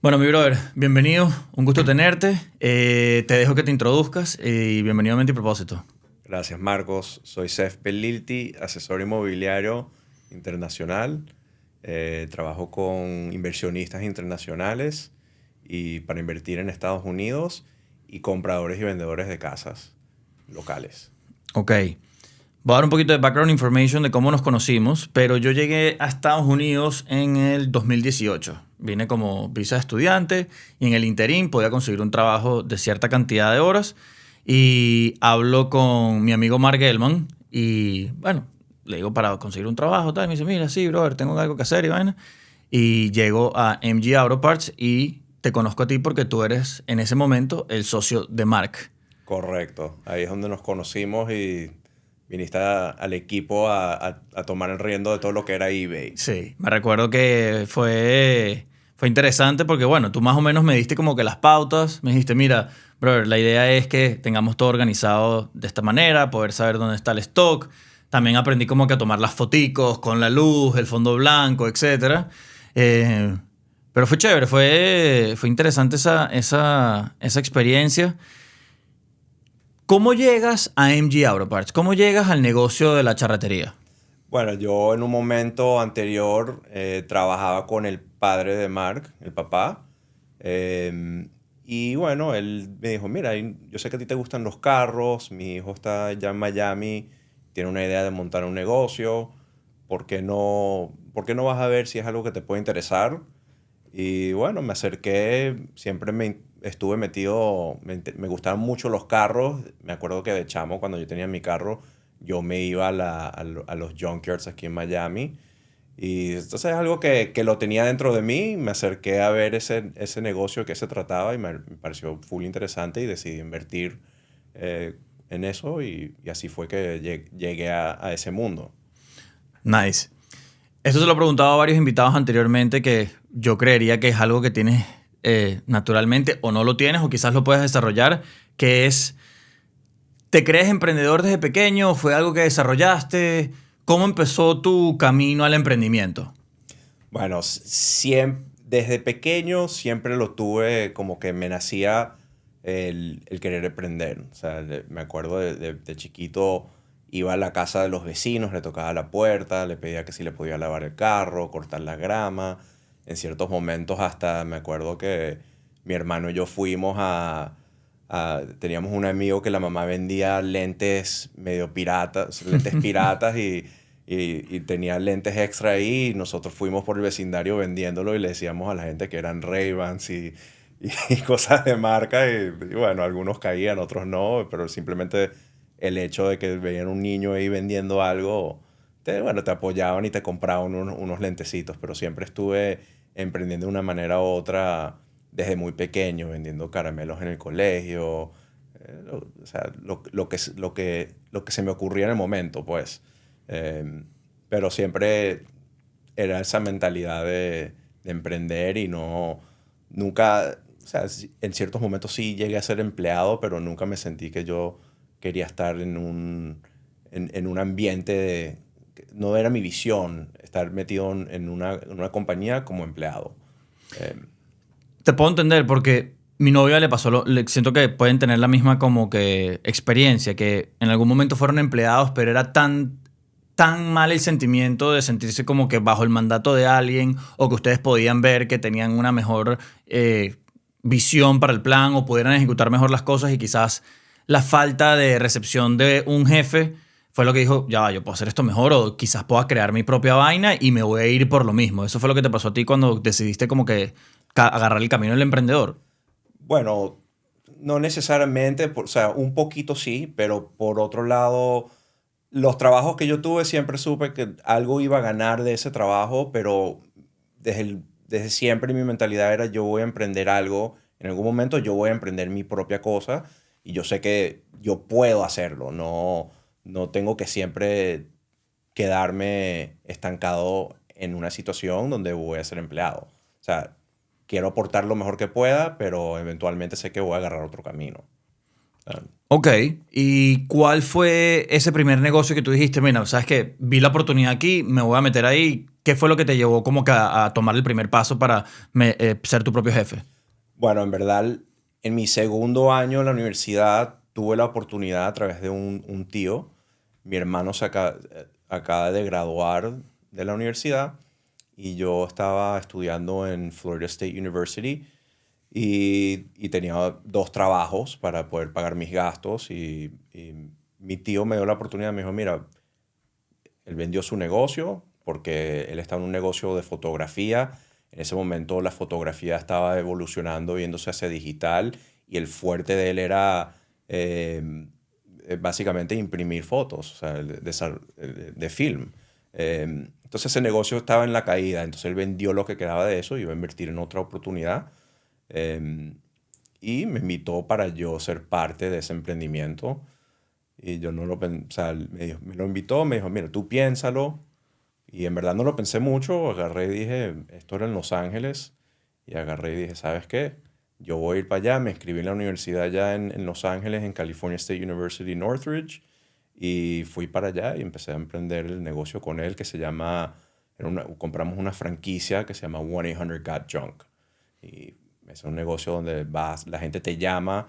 Bueno, mi brother, bienvenido, un gusto tenerte. Te dejo que te introduzcas y bienvenido a Mente y Propósito. Gracias, Marcos. Soy Sef Pelilti, asesor inmobiliario internacional. Trabajo con inversionistas internacionales y para invertir en Estados Unidos y compradores y vendedores de casas locales. Ok, voy a dar un poquito de background information de cómo nos conocimos, pero yo llegué a Estados Unidos en el 2018. Vine como visa de estudiante y en el interín podía conseguir un trabajo de cierta cantidad de horas y hablo con mi amigo Mark Gellman y bueno, le digo para conseguir un trabajo, tal, y me dice, mira, sí, brother, tengo algo que hacer y vaina. Y llego a MG Auto Parts y te conozco a ti porque tú eres en ese momento el socio de Mark. Correcto. Ahí es donde nos conocimos y viniste al equipo a tomar el riendo de todo lo que era eBay. Sí, me recuerdo que fue interesante porque, bueno, tú más o menos me diste como que las pautas, me dijiste, mira, brother, la idea es que tengamos todo organizado de esta manera, poder saber dónde está el stock. También aprendí como que a tomar las foticos con la luz, el fondo blanco, etcétera. Eh, pero fue chévere, fue interesante esa experiencia. ¿Cómo llegas a MG Auto Parts? ¿Cómo llegas al negocio de la charretería? Bueno, yo en un momento anterior trabajaba con el padre de Mark, el papá. Y bueno, él me dijo, mira, yo sé que a ti te gustan los carros, mi hijo está allá en Miami, tiene una idea de montar un negocio, ¿por qué no vas a ver si es algo que te puede interesar? Y bueno, me acerqué, siempre estuve metido, me gustaban mucho los carros. Me acuerdo que de chamo, cuando yo tenía mi carro, yo me iba a los junkyards aquí en Miami. Y entonces es algo que lo tenía dentro de mí. Me acerqué a ver ese negocio que se trataba y me pareció full interesante y decidí invertir en eso y así fue que llegué a ese mundo. Nice. Esto se lo he preguntado a varios invitados anteriormente que yo creería que es algo que tienes naturalmente o no lo tienes o quizás lo puedes desarrollar, que es, ¿te crees emprendedor desde pequeño? ¿Fue algo que desarrollaste? ¿Cómo empezó tu camino al emprendimiento? Bueno, desde pequeño siempre lo tuve como que me nacía el querer aprender. O sea, me acuerdo de chiquito iba a la casa de los vecinos, le tocaba la puerta, le pedía que si le podía lavar el carro, cortar la grama. En ciertos momentos hasta me acuerdo que mi hermano y yo fuimos teníamos un amigo que la mamá vendía lentes medio piratas, lentes piratas y tenía lentes extra ahí y nosotros fuimos por el vecindario vendiéndolo y le decíamos a la gente que eran Ray-Bans y cosas de marca y bueno, algunos caían, otros no, pero simplemente el hecho de que veían un niño ahí vendiendo algo, bueno, te apoyaban y te compraban unos lentecitos, pero siempre estuve emprendiendo de una manera u otra desde muy pequeño, vendiendo caramelos en el colegio, o sea, lo que se me ocurría en el momento, pues. Pero siempre era esa mentalidad de emprender y nunca, o sea, en ciertos momentos sí llegué a ser empleado, pero nunca me sentí que yo quería estar en un ambiente no era mi visión estar metido en una compañía como empleado. Eh, Te puedo entender porque mi novia le pasó, siento que pueden tener la misma como que experiencia, que en algún momento fueron empleados, pero era tan mal el sentimiento de sentirse como que bajo el mandato de alguien o que ustedes podían ver que tenían una mejor visión para el plan o pudieran ejecutar mejor las cosas y quizás la falta de recepción de un jefe fue lo que dijo, ya va, yo puedo hacer esto mejor o quizás pueda crear mi propia vaina y me voy a ir por lo mismo. Eso fue lo que te pasó a ti cuando decidiste como que agarrar el camino del emprendedor. bueno, no necesariamente, o sea, un poquito sí, pero por otro lado, los trabajos que yo tuve siempre supe que algo iba a ganar de ese trabajo, pero desde siempre mi mentalidad era yo voy a emprender algo, en algún momento yo voy a emprender mi propia cosa y yo sé que yo puedo hacerlo, no tengo que siempre quedarme estancado en una situación donde voy a ser empleado. O sea, quiero aportar lo mejor que pueda, pero eventualmente sé que voy a agarrar otro camino. Ah, Ok, ¿y cuál fue ese primer negocio que tú dijiste, mira, sabes que vi la oportunidad aquí, me voy a meter ahí? ¿qué fue lo que te llevó como que a tomar el primer paso para ser tu propio jefe? Bueno, en verdad, en mi segundo año en la universidad tuve la oportunidad a través de un tío. Mi hermano acaba de graduar de la universidad y yo estaba estudiando en Florida State University y tenía dos trabajos para poder pagar mis gastos y mi tío me dio la oportunidad, me dijo, mira, él vendió su negocio porque él estaba en un negocio de fotografía. En ese momento la fotografía estaba evolucionando, viéndose hacia digital y el fuerte de él era básicamente imprimir fotos, o sea, de film. Entonces ese negocio estaba en la caída, entonces él vendió lo que quedaba de eso y iba a invertir en otra oportunidad. Y me invitó para yo ser parte de ese emprendimiento. Y yo no lo pensé, o sea, me lo invitó, me dijo, mira, tú piénsalo. Y en verdad no lo pensé mucho, agarré y dije, esto era en Los Ángeles. Y agarré y dije, ¿sabes qué? Yo voy a ir para allá, me inscribí en la universidad allá en Los Ángeles, en California State University, Northridge. Y fui para allá y empecé a emprender el negocio con él que se llama, compramos una franquicia que se llama 1-800-GOT-JUNK. Y es un negocio donde la gente te llama,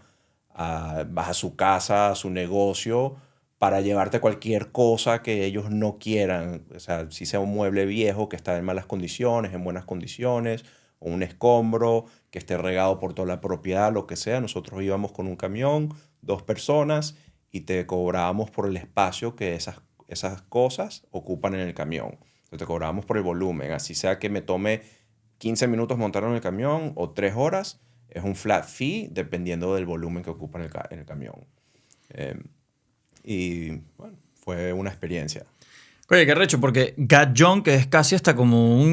vas a su casa, a su negocio, para llevarte cualquier cosa que ellos no quieran. O sea, si sea un mueble viejo que está en malas condiciones, en buenas condiciones, o un escombro que esté regado por toda la propiedad, lo que sea. Nosotros íbamos con un camión, 2 personas, y te cobrábamos por el espacio que esas cosas ocupan en el camión. Entonces te cobrábamos por el volumen. Así sea que me tome 15 minutos montar en el camión o 3 horas, es un flat fee dependiendo del volumen que ocupa en el camión. Y bueno, fue una experiencia. Oye, qué recho, porque Got Junk es casi hasta como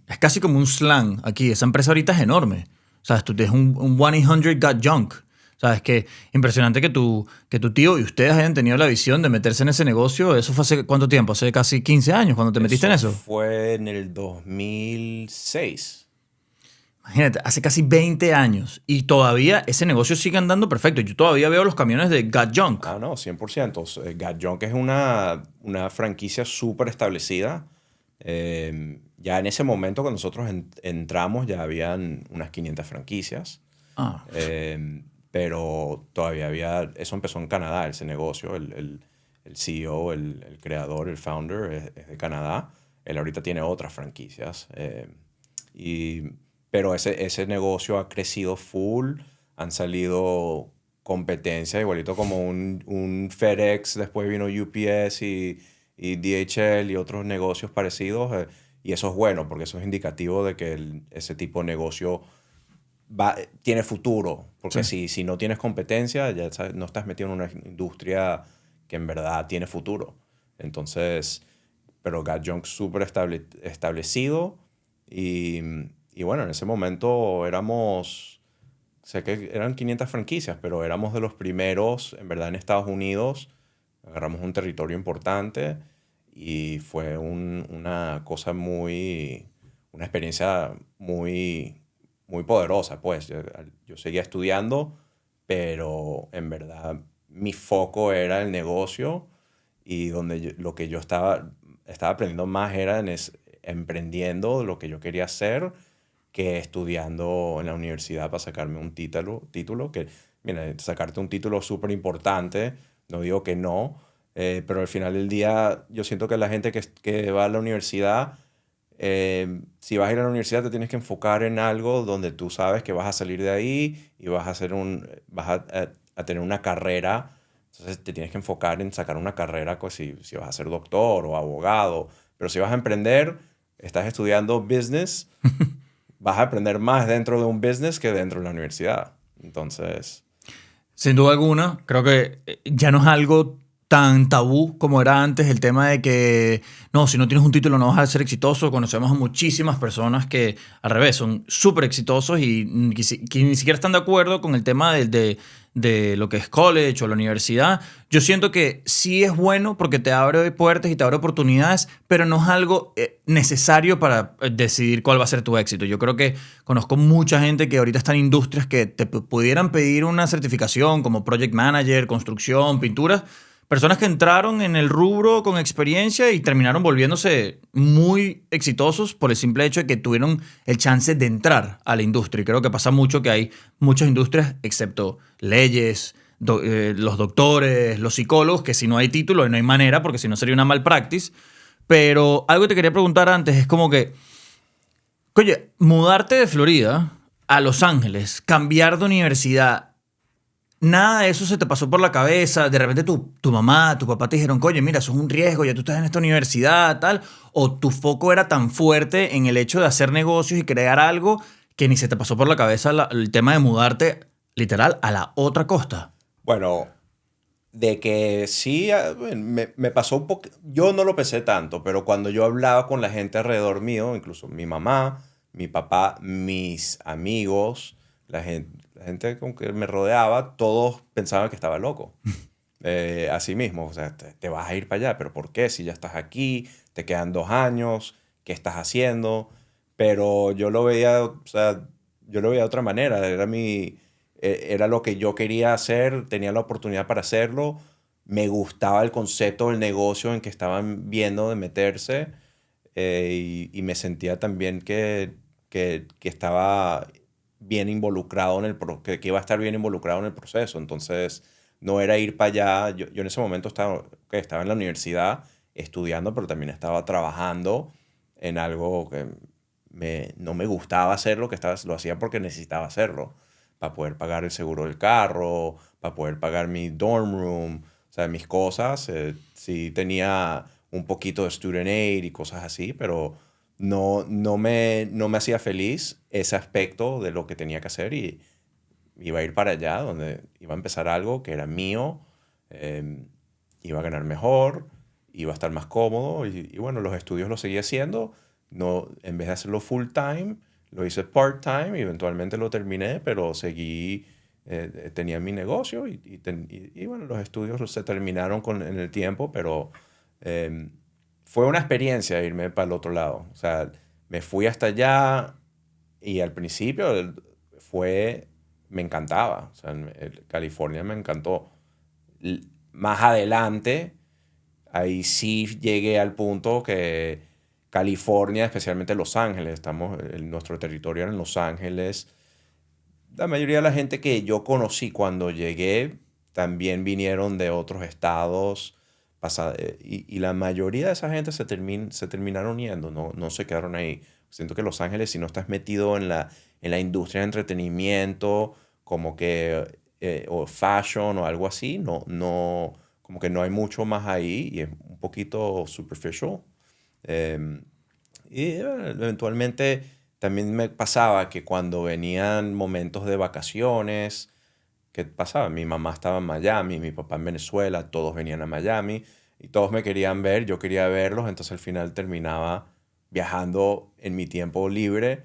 es casi como un slang aquí. Esa empresa ahorita es enorme. O sea, tú tienes un 1-800 Got Junk. O sea, es que impresionante que tu tío y ustedes hayan tenido la visión de meterse en ese negocio. ¿Eso fue hace cuánto tiempo? Hace casi 15 años cuando te metiste en eso. Fue en el 2006. Imagínate, hace casi 20 años y todavía ese negocio sigue andando perfecto. Yo todavía veo los camiones de Got Junk. Ah, no, 100%. Got Junk es una franquicia súper establecida. Ya en ese momento, cuando nosotros entramos, ya habían unas 500 franquicias. Ah. Pero todavía eso empezó en Canadá, ese negocio. El CEO, el creador, el founder es de Canadá. Él ahorita tiene otras franquicias. Pero ese negocio ha crecido full. Han salido competencias, igualito como un FedEx, después vino UPS y DHL y otros negocios parecidos. Y eso es bueno, porque eso es indicativo de que ese tipo de negocio tiene futuro. Porque Sí. si no tienes competencia, ya no estás metido en una industria que en verdad tiene futuro. Entonces, pero Got Junk súper establecido y bueno, en ese momento sé que eran 500 franquicias, pero éramos de los primeros, en verdad, en Estados Unidos. Agarramos un territorio importante y fue una cosa una experiencia muy, muy poderosa, pues. Yo seguía estudiando, pero en verdad mi foco era el negocio y lo que yo estaba aprendiendo más era emprendiendo lo que yo quería hacer que estudiando en la universidad para sacarme un título que, mira, sacarte un título es súper importante, no digo que no, pero al final del día yo siento que la gente que va a la universidad, si vas a ir a la universidad te tienes que enfocar en algo donde tú sabes que vas a salir de ahí y vas a tener una carrera. Entonces te tienes que enfocar en sacar una carrera, pues, si vas a ser doctor o abogado. Pero si vas a emprender, estás estudiando business, vas a aprender más dentro de un business que dentro de la universidad. Entonces, Sin duda alguna, creo que ya no es algo tan tabú como era antes el tema de que no, si no tienes un título no vas a ser exitoso. Conocemos a muchísimas personas que al revés son súper exitosos y que ni siquiera están de acuerdo con el tema de lo que es college o la universidad. Yo siento que sí es bueno porque te abre puertas y te abre oportunidades, pero no es algo necesario para decidir cuál va a ser tu éxito. Yo creo que conozco mucha gente que ahorita está en industrias que te pudieran pedir una certificación como project manager, construcción, pintura, Personas que entraron en el rubro con experiencia y terminaron volviéndose muy exitosos por el simple hecho de que tuvieron el chance de entrar a la industria. Y creo que pasa mucho que hay muchas industrias, excepto leyes, los doctores, los psicólogos, que si no hay título no hay manera, porque si no sería una malpractice. Pero algo que te quería preguntar antes es como que, oye, mudarte de Florida a Los Ángeles, cambiar de universidad, nada de eso se te pasó por la cabeza. De repente tu mamá, tu papá te dijeron, oye, mira, eso es un riesgo, ya tú estás en esta universidad, tal. O tu foco era tan fuerte en el hecho de hacer negocios y crear algo que ni se te pasó por la cabeza el tema de mudarte literal a la otra costa. Bueno, de que sí, me pasó un poco, yo no lo pensé tanto, pero cuando yo hablaba con la gente alrededor mío, incluso mi mamá, mi papá, mis amigos, la gente con que me rodeaba, todos pensaban que estaba loco. Así mismo, o sea, te vas a ir para allá, pero ¿por qué? Si ya estás aquí, te quedan 2 años, ¿qué estás haciendo? Pero yo lo veía, o sea, yo lo veía de otra manera, era lo que yo quería hacer, tenía la oportunidad para hacerlo, me gustaba el concepto del negocio en que estaban viendo de meterse, y me sentía también que estaba bien involucrado que iba a estar bien involucrado en el proceso. Entonces, no era ir para allá. Yo en ese momento estaba en la universidad estudiando, pero también estaba trabajando en algo que no me gustaba hacer, lo hacía porque necesitaba hacerlo, para poder pagar el seguro del carro, para poder pagar mi dorm room, o sea, mis cosas. Sí tenía un poquito de student aid y cosas así, pero no me hacía feliz ese aspecto de lo que tenía que hacer, y iba a ir para allá donde iba a empezar algo que era mío, iba a ganar mejor, iba a estar más cómodo, y bueno, los estudios los seguí haciendo, no, en vez de hacerlo full time, lo hice part time y eventualmente lo terminé, pero seguí, tenía mi negocio, y bueno, los estudios se terminaron en el tiempo, pero eh, fue una experiencia irme para el otro lado. O sea, me fui hasta allá y al principio me encantaba. O sea, California me encantó. Más adelante, ahí sí llegué al punto que California, especialmente Los Ángeles, nuestro territorio era en Los Ángeles. La mayoría de la gente que yo conocí cuando llegué también vinieron de otros estados, y la mayoría de esa gente se terminaron yendo, no se quedaron ahí. Siento que Los Ángeles, si no estás metido en la industria de entretenimiento, como que, o fashion o algo así, como que no hay mucho más ahí, y es un poquito superficial. Y eventualmente también me pasaba que cuando venían momentos de vacaciones, ¿qué pasaba? Mi mamá estaba en Miami, mi papá en Venezuela, todos venían a Miami y todos me querían ver, yo quería verlos, entonces al final terminaba viajando en mi tiempo libre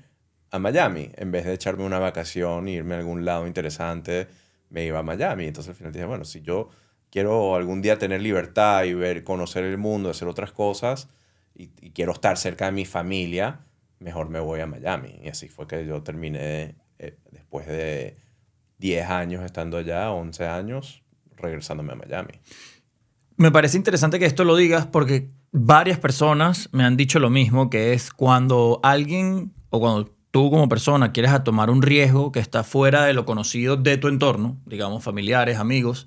a Miami. En vez de echarme una vacación e irme a algún lado interesante, me iba a Miami. Entonces al final dije, bueno, si yo quiero algún día tener libertad y conocer el mundo, hacer otras cosas, y quiero estar cerca de mi familia, mejor me voy a Miami. Y así fue que yo terminé, después de 10 años estando allá, 11 años, regresándome a Miami. Me parece interesante que esto lo digas porque varias personas me han dicho lo mismo, que es cuando alguien o cuando tú como persona quieres a tomar un riesgo que está fuera de lo conocido de tu entorno, digamos familiares, amigos,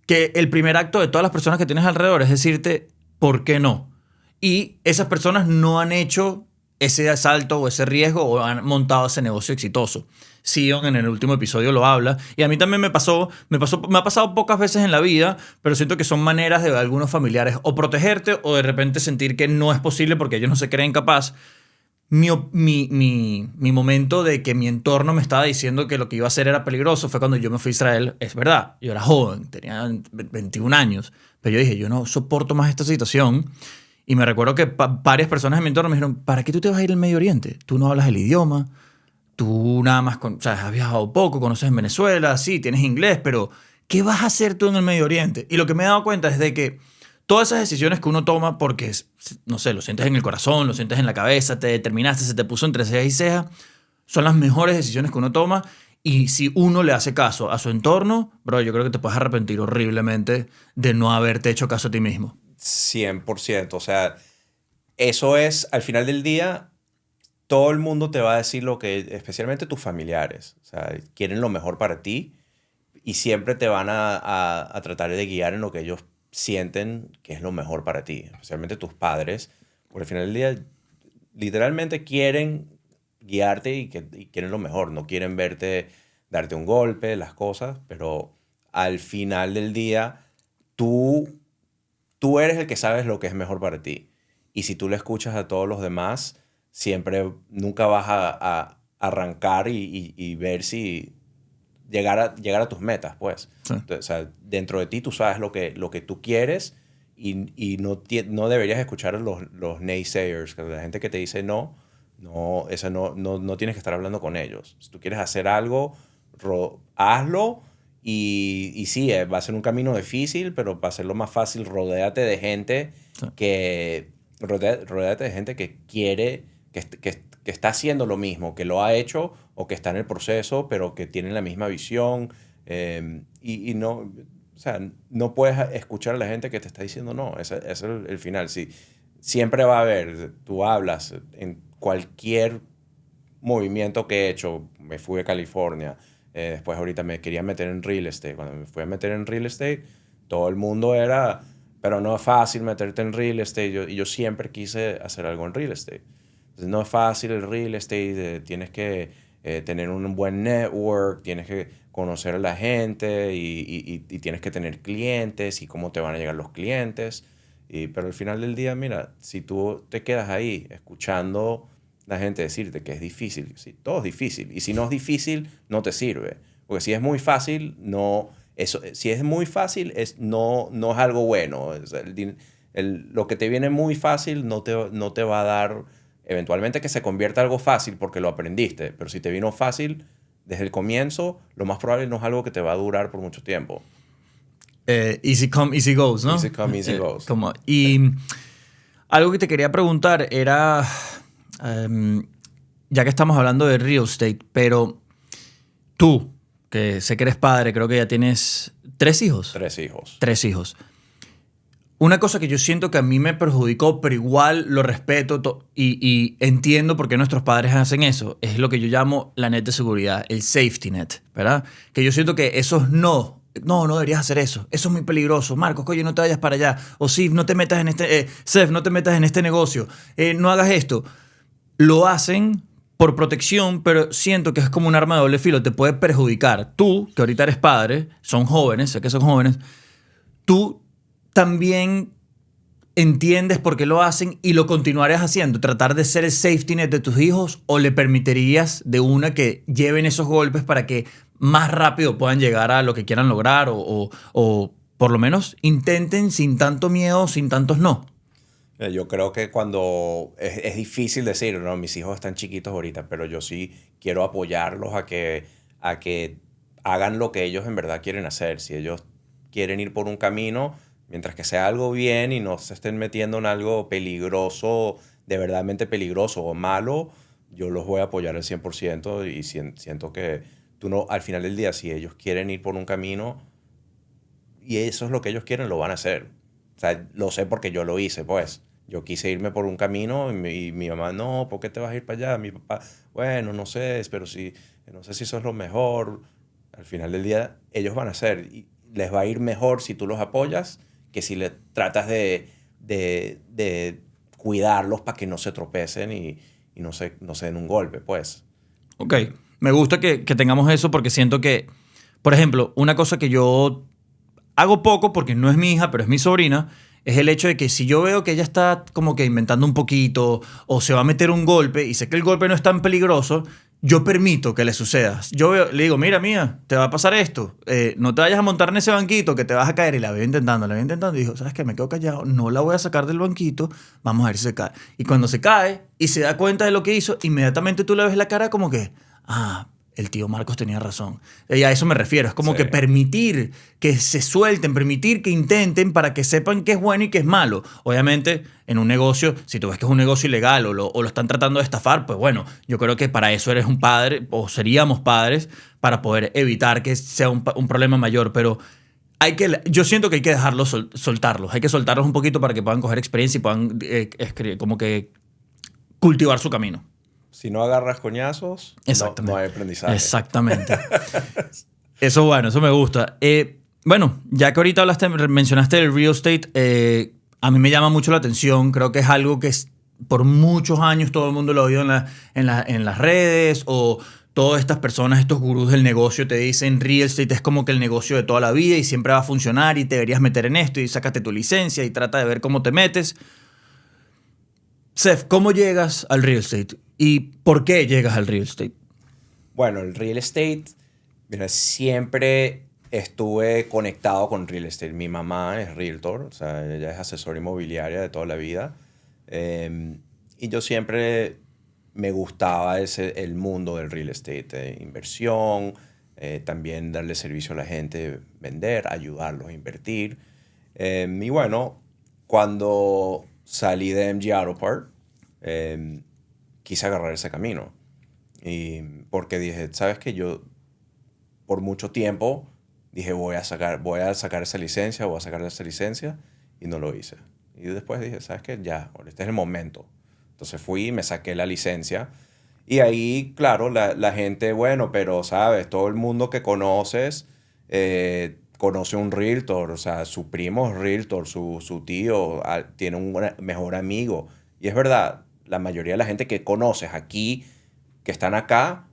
que el primer acto de todas las personas que tienes alrededor es decirte, ¿por qué no? Y esas personas no han hecho ese asalto o ese riesgo o han montado ese negocio exitoso. Sion en el último episodio lo habla, y a mí también me ha pasado pocas veces en la vida, pero siento que son maneras de algunos familiares o protegerte o de repente sentir que no es posible porque ellos no se creen capaz. Mi momento de que mi entorno me estaba diciendo que lo que iba a hacer era peligroso fue cuando yo me fui a Israel. Es verdad, yo era joven, tenía 21 años, pero yo dije, yo no soporto más esta situación. Y me recuerdo que varias personas en mi entorno me dijeron, ¿para qué tú te vas a ir al Medio Oriente? Tú no hablas el idioma, tú nada más, o sea, has viajado poco, conoces en Venezuela, sí, tienes inglés, pero ¿qué vas a hacer tú en el Medio Oriente? Y lo que me he dado cuenta es de que todas esas decisiones que uno toma porque, no sé, lo sientes en el corazón, lo sientes en la cabeza, te determinaste, se te puso entre ceja y ceja, son las mejores decisiones que uno toma, Y si uno le hace caso a su entorno, bro, yo creo que te puedes arrepentir horriblemente de no haberte hecho caso a ti mismo. 100%. O sea, eso es, al final del día, todo el mundo te va a decir lo que, especialmente tus familiares. O sea, quieren lo mejor para ti y siempre te van a tratar de guiar en lo que ellos sienten que es lo mejor para ti. Especialmente tus padres. Porque al final del día, literalmente quieren guiarte y quieren lo mejor. No quieren verte darte un golpe, las cosas, pero al final del día, tú tú eres el que sabes lo que es mejor para ti. Y si tú le escuchas a todos los demás, siempre, nunca vas a arrancar y ver si llegar a tus metas, pues. Sí. Entonces, o sea, dentro de ti tú sabes lo que tú quieres y no, no deberías escuchar a los naysayers, la gente que te dice no, no, esa no tienes que estar hablando con ellos. Si tú quieres hacer algo, hazlo. Y sí, va a ser un camino difícil, pero para hacerlo más fácil, rodéate de gente Sí. rodéate de gente que quiere, que está haciendo lo mismo, que lo ha hecho o que está en el proceso, pero que tienen la misma visión. Y no, o sea, no puedes escuchar a la gente que te está diciendo no. Ese es el final. Sí, siempre va a haber, tú hablas en cualquier movimiento que he hecho. Me fui a California. Después ahorita me quería meter en real estate. Cuando me fui a meter en real estate, todo el mundo era, pero no es fácil meterte en real estate. Y yo siempre quise hacer algo en real estate. Entonces, no es fácil el real estate. Tienes que tener un buen network, tienes que conocer a la gente y tienes que tener clientes y cómo te van a llegar los clientes. Pero al final del día, mira, si tú te quedas ahí escuchando la gente decirte que es difícil. Sí, todo es difícil. Y si no es difícil, no te sirve. Porque si es muy fácil, no... si es muy fácil, no es algo bueno. O sea, lo que te viene muy fácil no te va a dar... Eventualmente que se convierta en algo fácil porque lo aprendiste. Pero si te vino fácil desde el comienzo, lo más probable no es algo que te va a durar por mucho tiempo. Easy come, easy goes, ¿no? Easy come, easy goes. Y algo que te quería preguntar era... ya que estamos hablando de real estate, pero tú, que sé que eres padre, creo que ya tienes 3 hijos. 3 hijos. 3 hijos. Una cosa que yo siento que a mí me perjudicó, pero igual lo respeto y entiendo por qué nuestros padres hacen eso, es lo que yo llamo la net de seguridad, el safety net, ¿verdad? Que yo siento que esos no deberías hacer eso. Eso es muy peligroso. Marcos, coño, no te vayas para allá. O Sif, no te metas en Sef, no te metas en este negocio. No hagas esto. Lo hacen por protección, pero siento que es como un arma de doble filo. Te puede perjudicar. Tú, que ahorita eres padre, son jóvenes, sé que son jóvenes, tú también entiendes por qué lo hacen y lo continuarías haciendo. Tratar de ser el safety net de tus hijos o le permitirías de una que lleven esos golpes para que más rápido puedan llegar a lo que quieran lograr o por lo menos intenten sin tanto miedo, sin tantos no. Yo creo que cuando es difícil decir, no, mis hijos están chiquitos ahorita, pero yo sí quiero apoyarlos a que hagan lo que ellos en verdad quieren hacer. Si ellos quieren ir por un camino, mientras que sea algo bien y no se estén metiendo en algo peligroso, de verdadmente peligroso o malo, yo los voy a apoyar al 100% y siento que al final del día, si ellos quieren ir por un camino y eso es lo que ellos quieren, lo van a hacer. O sea, lo sé porque yo lo hice, pues. Yo quise irme por un camino y mi mamá, no, ¿por qué te vas a ir para allá? Mi papá, bueno, no sé, pero no sé si eso es lo mejor. Al final del día, ellos van a hacer. Y les va a ir mejor si tú los apoyas que si le tratas de cuidarlos para que no se tropecen y no se den un golpe, pues. Ok, me gusta que tengamos eso porque siento que, por ejemplo, una cosa que yo hago poco porque no es mi hija, pero es mi sobrina, es el hecho de que si yo veo que ella está como que inventando un poquito o se va a meter un golpe y sé que el golpe no es tan peligroso, yo permito que le suceda. Le digo, mira, mía, te va a pasar esto. No te vayas a montar en ese banquito que te vas a caer. Y la veo intentando. Y dijo, ¿sabes qué? Me quedo callado. No la voy a sacar del banquito. Vamos a ver si se cae. Y cuando se cae y se da cuenta de lo que hizo, inmediatamente tú le ves la cara como que, el tío Marcos tenía razón. Y a eso me refiero. Es como Sí. que permitir que se suelten, permitir que intenten para que sepan qué es bueno y qué es malo. Obviamente, en un negocio, si tú ves que es un negocio ilegal o lo están tratando de estafar, pues bueno, yo creo que para eso eres un padre o seríamos padres para poder evitar que sea un problema mayor, pero yo siento que hay que dejarlos, soltarlos. Hay que soltarlos un poquito para que puedan coger experiencia y puedan como que cultivar su camino. Si no agarras coñazos, no hay aprendizaje. Exactamente. Eso bueno, eso me gusta. Bueno, ya que ahorita mencionaste el real estate, a mí me llama mucho la atención. Creo que es algo que por muchos años todo el mundo lo ha oído en las redes, o todas estas personas, estos gurús del negocio te dicen real estate es como que el negocio de toda la vida y siempre va a funcionar y te deberías meter en esto y sácate tu licencia y trata de ver cómo te metes. Seth, ¿cómo llegas al real estate? ¿Y por qué llegas al real estate? Bueno, el real estate, mira, siempre estuve conectado con real estate. Mi mamá es realtor, o sea, ella es asesora inmobiliaria de toda la vida. Y yo siempre me gustaba el mundo del real estate, inversión, también darle servicio a la gente, vender, ayudarlos a invertir. Y bueno, cuando salí de MG Auto Parts, quise agarrar ese camino. Porque dije, ¿sabes qué? Yo por mucho tiempo dije, voy a sacar esa licencia, y no lo hice. Y después dije, ¿sabes qué? Ya, este es el momento. Entonces fui y me saqué la licencia. Y ahí, claro, la gente, bueno, pero, ¿sabes? Todo el mundo que conoces conoce un realtor. O sea, su primo es realtor, su tío tiene un mejor amigo. Y es verdad, la mayoría de la gente que conoces aquí, que están acá,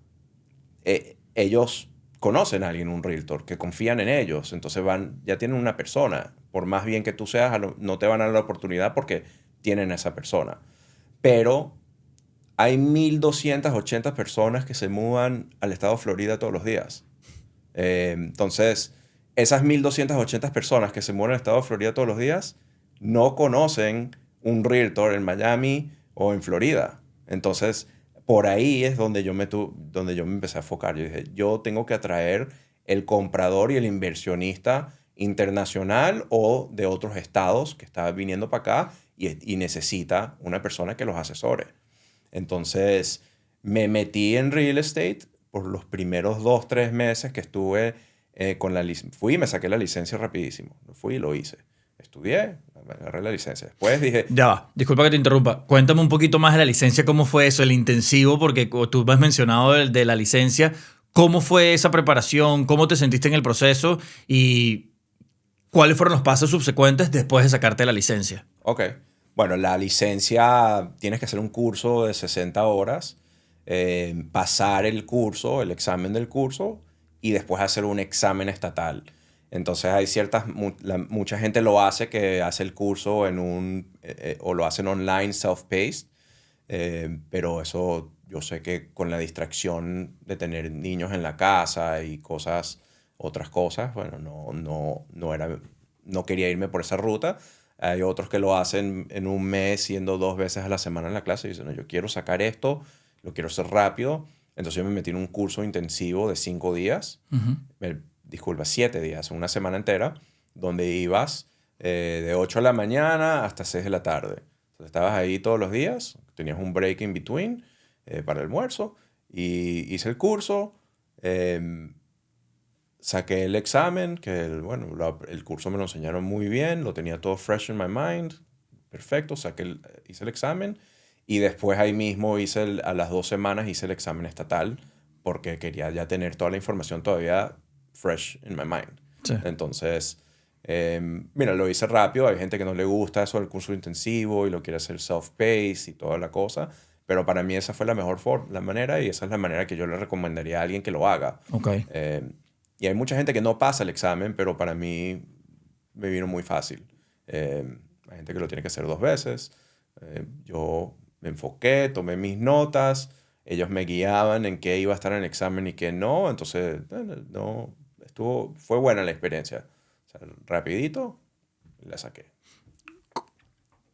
ellos conocen a alguien, un realtor, que confían en ellos. Entonces ya tienen una persona. Por más bien que tú seas, no te van a dar la oportunidad porque tienen a esa persona. Pero hay 1,280 personas que se mudan al estado de Florida todos los días. Entonces, esas 1,280 personas que se mudan al estado de Florida todos los días no conocen un realtor en Miami o en Florida. Entonces, por ahí es donde yo me empecé a enfocar. Yo dije, yo tengo que atraer el comprador y el inversionista internacional o de otros estados que está viniendo para acá y necesita una persona que los asesore. Entonces, me metí en real estate por los primeros 2-3 meses que estuve con la licencia. Fui y me saqué la licencia rapidísimo. Fui y lo hice. Estudié, agarré la licencia. Después dije... Ya va, disculpa que te interrumpa. Cuéntame un poquito más de la licencia, cómo fue eso, el intensivo, porque tú me has mencionado de la licencia. ¿Cómo fue esa preparación? ¿Cómo te sentiste en el proceso? ¿Y cuáles fueron los pasos subsecuentes después de sacarte la licencia? Ok. Bueno, la licencia, tienes que hacer un curso de 60 horas, pasar el curso, el examen del curso, y después hacer un examen estatal. Entonces hay mucha gente lo hace, que hace el curso o lo hacen online, self-paced, pero eso yo sé que con la distracción de tener niños en la casa y otras cosas, bueno, no quería irme por esa ruta. Hay otros que lo hacen en un mes, yendo 2 veces a la semana en la clase y dicen, no, yo quiero sacar esto, lo quiero hacer rápido. Entonces yo me metí en un curso intensivo de 5 días, disculpa, 7 días, una semana entera, donde ibas de 8 de la mañana hasta 6 de la tarde. Entonces estabas ahí todos los días, tenías un break in between para el almuerzo, y hice el curso, saqué el examen, que el curso me lo enseñaron muy bien, lo tenía todo fresh in my mind, perfecto, hice el examen, y después ahí mismo a las 2 semanas hice el examen estatal, porque quería ya tener toda la información todavía fresh in my mind. Sí. Entonces, mira, lo hice rápido. Hay gente que no le gusta eso del curso intensivo y lo quiere hacer self-paced y toda la cosa. Pero para mí esa fue la mejor manera, y esa es la manera que yo le recomendaría a alguien que lo haga. Okay. Y hay mucha gente que no pasa el examen, pero para mí me vino muy fácil. Hay gente que lo tiene que hacer 2 veces. Yo me enfoqué, tomé mis notas. Ellos me guiaban en qué iba a estar en el examen y qué no. Entonces, fue buena la experiencia. O sea, rapidito, la saqué.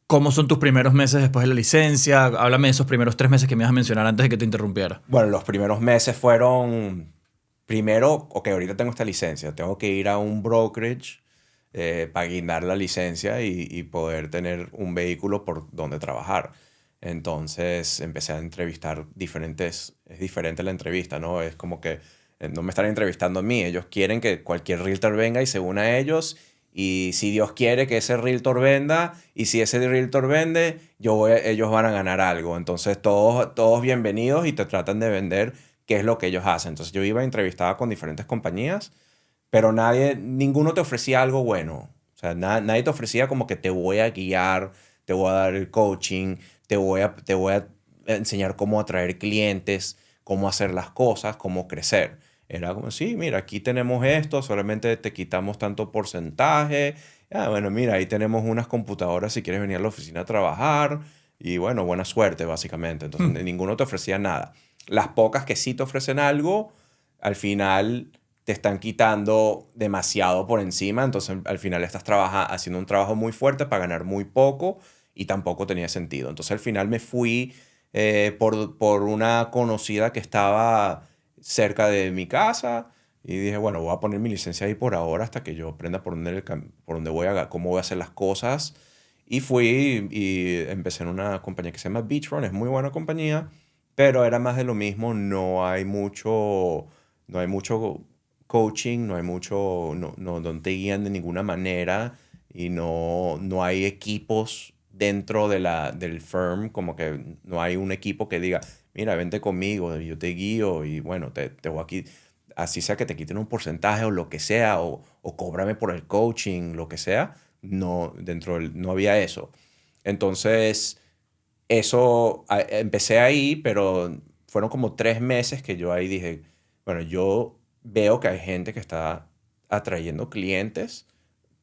¿Cómo son tus primeros meses después de la licencia? Háblame de esos primeros 3 meses que me ibas a mencionar antes de que te interrumpiera. Bueno, los primeros meses fueron... Primero, ok, ahorita tengo esta licencia. Tengo que ir a un brokerage para guindar la licencia y poder tener un vehículo por donde trabajar. Entonces empecé a entrevistar Es diferente la entrevista, ¿no? Es como que No me están entrevistando a mí. Ellos quieren que cualquier realtor venga y se una a ellos. Y si Dios quiere que ese realtor venda, y si ese realtor vende, ellos van a ganar algo. Entonces todos bienvenidos y te tratan de vender qué es lo que ellos hacen. Entonces yo iba entrevistada con diferentes compañías, pero ninguno te ofrecía algo bueno. O sea, nadie te ofrecía como que te voy a guiar, te voy a dar el coaching, te voy a enseñar cómo atraer clientes, cómo hacer las cosas, cómo crecer. Era como, sí, mira, aquí tenemos esto, solamente te quitamos tanto porcentaje. Ah, bueno, mira, ahí tenemos unas computadoras si quieres venir a la oficina a trabajar. Y bueno, buena suerte, básicamente. Entonces, ninguno te ofrecía nada. Las pocas que sí te ofrecen algo, al final te están quitando demasiado por encima. Entonces, al final estás haciendo un trabajo muy fuerte para ganar muy poco y tampoco tenía sentido. Entonces, al final me fui por una conocida que estaba cerca de mi casa y dije, bueno, voy a poner mi licencia ahí por ahora hasta que yo aprenda por dónde cómo voy a hacer las cosas. Y fui y empecé en una compañía que se llama Beachrun, es muy buena compañía, pero era más de lo mismo, no hay mucho coaching, no te guían de ninguna manera y no hay equipos dentro del firm, como que no hay un equipo que diga, mira, vente conmigo, yo te guío y bueno, te voy aquí, así sea que te quiten un porcentaje o lo que sea, o cóbrame por el coaching, lo que sea, no había eso. Entonces, empecé ahí, pero fueron como 3 meses que yo ahí dije, bueno, yo veo que hay gente que está atrayendo clientes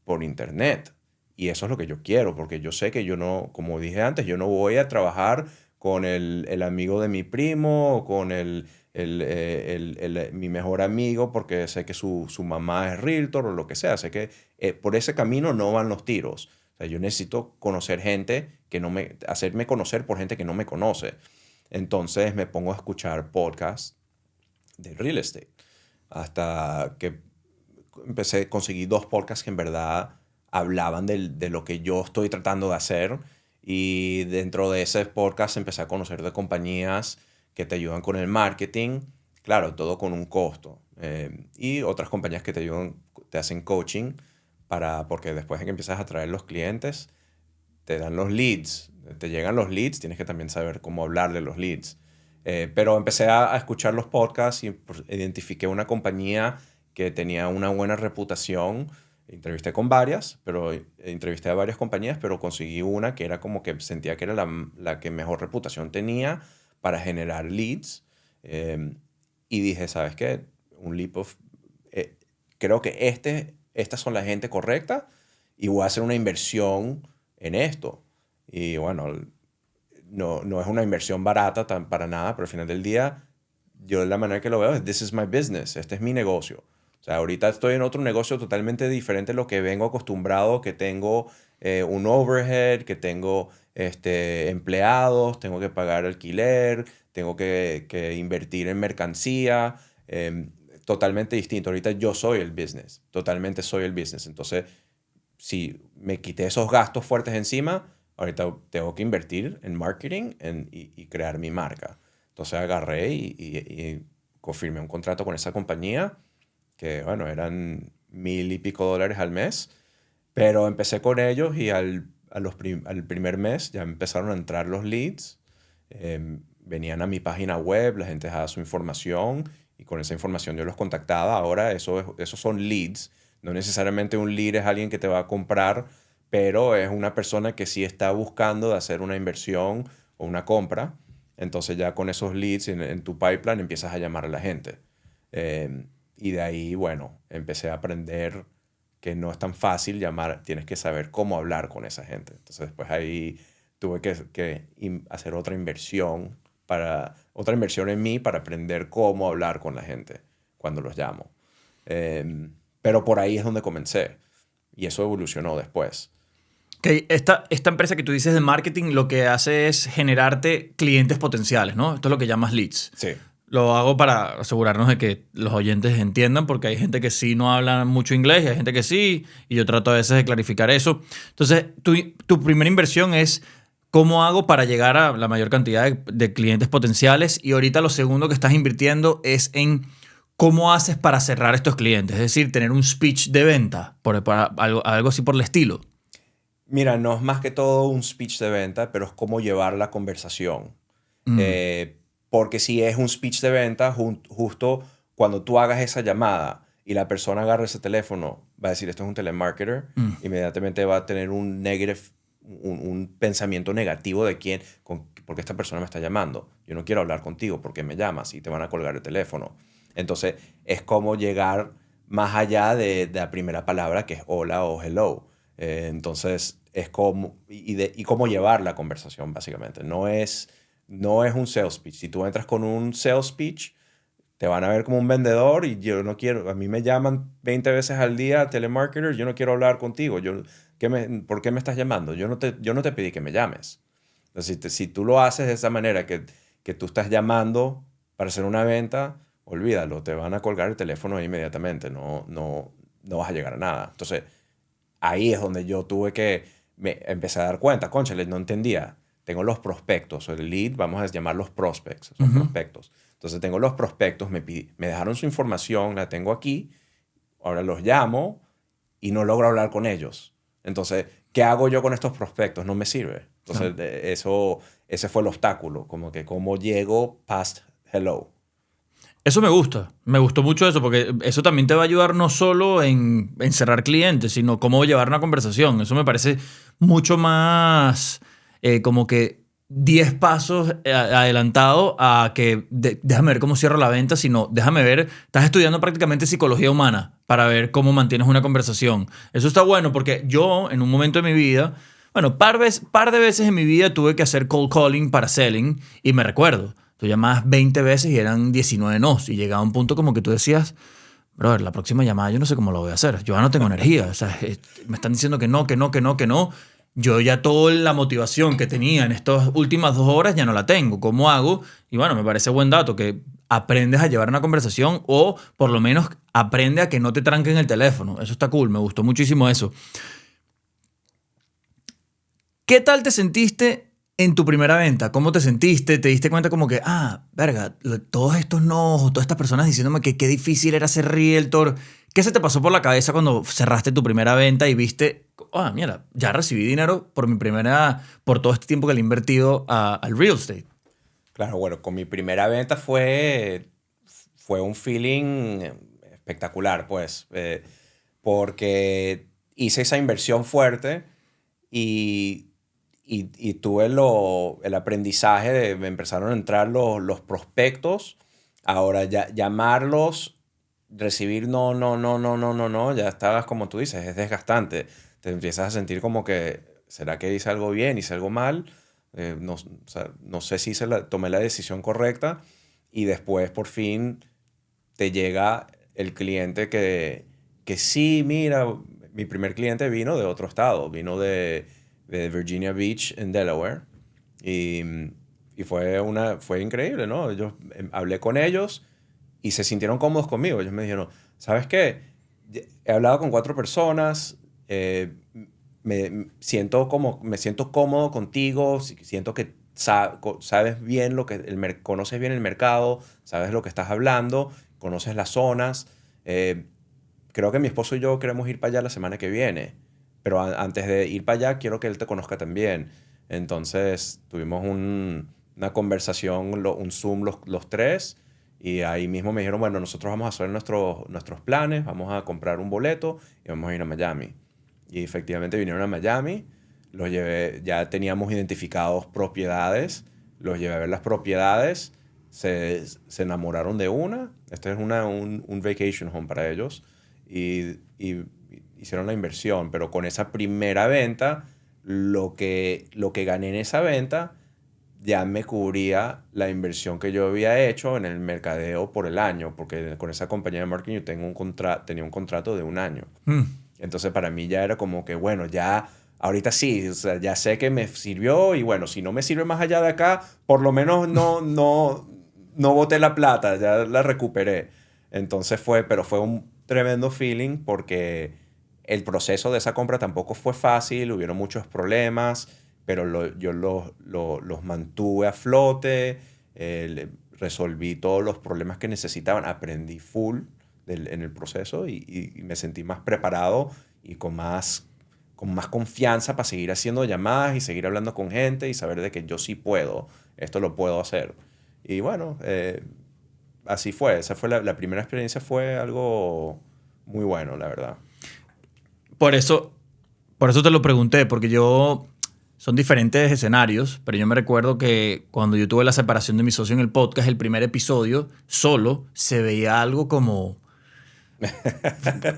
por internet. Y eso es lo que yo quiero, porque yo sé que yo no, como dije antes, yo no voy a trabajar con el amigo de mi primo o con mi mejor amigo porque sé que su mamá es realtor o lo que sea. Sé que por ese camino no van los tiros. O sea, yo necesito conocer gente hacerme conocer por gente que no me conoce. Entonces me pongo a escuchar podcasts de real estate. Hasta que conseguí 2 podcasts que en verdad hablaban de lo que yo estoy tratando de hacer. Y dentro de ese podcast empecé a conocer de compañías que te ayudan con el marketing. Claro, todo con un costo. Y otras compañías que te ayudan, te hacen coaching porque después de que empiezas a traer los clientes, te dan los leads. Te llegan los leads, tienes que también saber cómo hablar de los leads. Pero empecé a escuchar los podcasts y identifiqué una compañía que tenía una buena reputación. Entrevisté con varias, pero entrevisté a varias compañías, pero conseguí una que era como que sentía que era la que mejor reputación tenía para generar leads. Y dije, ¿sabes qué? Creo que estas son la gente correcta y voy a hacer una inversión en esto. Y bueno, no es una inversión barata para nada, pero al final del día, yo la manera que lo veo es, this is my business, este es mi negocio. O sea, ahorita estoy en otro negocio totalmente diferente a lo que vengo acostumbrado, que tengo un overhead, que tengo empleados, tengo que pagar alquiler, tengo que invertir en mercancía, totalmente distinto. Ahorita yo soy el business, totalmente soy el business. Entonces, si me quité esos gastos fuertes encima, ahorita tengo que invertir en marketing y crear mi marca. Entonces agarré y confirmé un contrato con esa compañía que, bueno, eran $1,000 y pico al mes, pero empecé con ellos y al primer mes ya empezaron a entrar los leads. Venían a mi página web, la gente dejaba su información y con esa información yo los contactaba. Ahora esos son leads. No necesariamente un lead es alguien que te va a comprar, pero es una persona que sí está buscando de hacer una inversión o una compra. Entonces ya con esos leads en tu pipeline empiezas a llamar a la gente. Y de ahí, bueno, empecé a aprender que no es tan fácil llamar, tienes que saber cómo hablar con esa gente. Entonces después ahí tuve que hacer otra inversión en mí para aprender cómo hablar con la gente cuando los llamo. Pero por ahí es donde comencé y eso evolucionó después. Okay, esta empresa que tú dices de marketing lo que hace es generarte clientes potenciales, ¿no? Esto es lo que llamas leads. Sí. Lo hago para asegurarnos de que los oyentes entiendan, porque hay gente que sí no habla mucho inglés y hay gente que sí, y yo trato a veces de clarificar eso. Entonces, tu primera inversión es cómo hago para llegar a la mayor cantidad de clientes potenciales, y ahorita lo segundo que estás invirtiendo es en ¿cómo haces para cerrar estos clientes? Es decir, tener un speech de venta, para algo así por el estilo. Mira, no es más que todo un speech de venta, pero es cómo llevar la conversación. Mm, Eh, Porque si es un speech de venta, justo cuando tú hagas esa llamada y la persona agarra ese teléfono, va a decir, esto es un telemarketer, mm. inmediatamente va a tener un pensamiento negativo de por qué esta persona me está llamando. Yo no quiero hablar contigo porque me llamas y te van a colgar el teléfono. Entonces, es como llegar más allá de la primera palabra que es hola o hello. Entonces, es como, y cómo llevar la conversación, básicamente. No es un sales pitch. Si tú entras con un sales pitch, te van a ver como un vendedor y yo no quiero, a mí me llaman 20 veces al día telemarketer, yo no quiero hablar contigo. ¿Por qué me estás llamando? Yo no te pedí que me llames. Entonces, si tú lo haces de esa manera, que tú estás llamando para hacer una venta, olvídalo, te van a colgar el teléfono inmediatamente, no vas a llegar a nada. Entonces, ahí es donde yo tuve que me empecé a dar cuenta, cónchale, no entendía. Tengo los prospectos, el lead, vamos a llamarlos prospects, son Ujú. prospectos. Entonces tengo los prospectos, me dejaron su información, la tengo aquí, ahora los llamo y no logro hablar con ellos. Entonces, ¿qué hago yo con estos prospectos? No me sirve. Claro. Entonces, ese fue el obstáculo, como que cómo llego past hello. Eso me gusta. Me gustó mucho eso, porque eso también te va a ayudar no solo en cerrar clientes, sino cómo llevar una conversación. Eso me parece mucho más como que 10 pasos adelantado a que déjame ver cómo cierro la venta, sino déjame ver, estás estudiando prácticamente psicología humana para ver cómo mantienes una conversación. Eso está bueno porque yo en un momento de mi vida, bueno, par de veces en mi vida tuve que hacer cold calling para selling y me recuerdo. Tú llamabas 20 veces y eran 19 nos. Y llegaba un punto como que tú decías, brother, la próxima llamada yo no sé cómo lo voy a hacer. Yo ya no tengo energía. O sea, me están diciendo que no, que no, que no, que no. Yo ya toda la motivación que tenía en estas últimas 2 horas ya no la tengo. ¿Cómo hago? Y bueno, me parece buen dato que aprendes a llevar una conversación o por lo menos aprende a que no te tranquen el teléfono. Eso está cool, me gustó muchísimo eso. ¿Qué tal te sentiste en tu primera venta? ¿Cómo te sentiste? ¿Te diste cuenta como que, verga, todos estos no, o todas estas personas diciéndome que qué difícil era ser realtor? ¿Qué se te pasó por la cabeza cuando cerraste tu primera venta y viste, mira, ya recibí dinero por todo este tiempo que le he invertido al real estate? Claro, bueno, con mi primera venta fue un feeling espectacular, pues, porque hice esa inversión fuerte y, y tuve el aprendizaje de, me empezaron a entrar los prospectos, ahora ya llamarlos, recibir no, no, no, no, no, no, no, ya estabas como tú dices, es desgastante, te empiezas a sentir como que, ¿será que hice algo bien, hice algo mal? No, o sea, no sé si tomé la decisión correcta y después por fin te llega el cliente que sí, mira, mi primer cliente vino de otro estado, vino de Virginia Beach en Delaware y, y fue increíble, ¿no? Hablé con ellos y se sintieron cómodos conmigo. Ellos me dijeron, ¿sabes qué? He hablado con 4 personas, me siento cómodo contigo, siento que sabes bien conoces bien el mercado, sabes lo que estás hablando, conoces las zonas. Creo que mi esposo y yo queremos ir para allá la semana que viene, pero antes de ir para allá quiero que él te conozca también. Entonces tuvimos una conversación, un Zoom los tres, y ahí mismo me dijeron, bueno, nosotros vamos a hacer nuestros planes, vamos a comprar un boleto y vamos a ir a Miami. Y efectivamente vinieron a Miami, los llevé, ya teníamos identificados propiedades, los llevé a ver las propiedades, se enamoraron de una, este es un vacation home para ellos, y hicieron la inversión, pero con esa primera venta, lo que gané en esa venta ya me cubría la inversión que yo había hecho en el mercadeo por el año, porque con esa compañía de marketing yo tenía un contrato de un año. Hmm. Entonces para mí ya era como que, bueno, ya, ahorita sí, o sea, ya sé que me sirvió y bueno, si no me sirve más allá de acá, por lo menos no boté la plata, ya la recuperé. Entonces pero fue un tremendo feeling porque el proceso de esa compra tampoco fue fácil, hubieron muchos problemas, pero yo los mantuve a flote, resolví todos los problemas que necesitaban, aprendí full en el proceso y me sentí más preparado y con más confianza para seguir haciendo llamadas y seguir hablando con gente y saber de que yo sí puedo, esto lo puedo hacer. Y bueno, así fue. Esa fue la primera experiencia, fue algo muy bueno, la verdad. Por eso, por eso te lo pregunté, porque yo... Son diferentes escenarios, pero yo me recuerdo que cuando yo tuve la separación de mi socio en el podcast, el primer episodio solo se veía algo como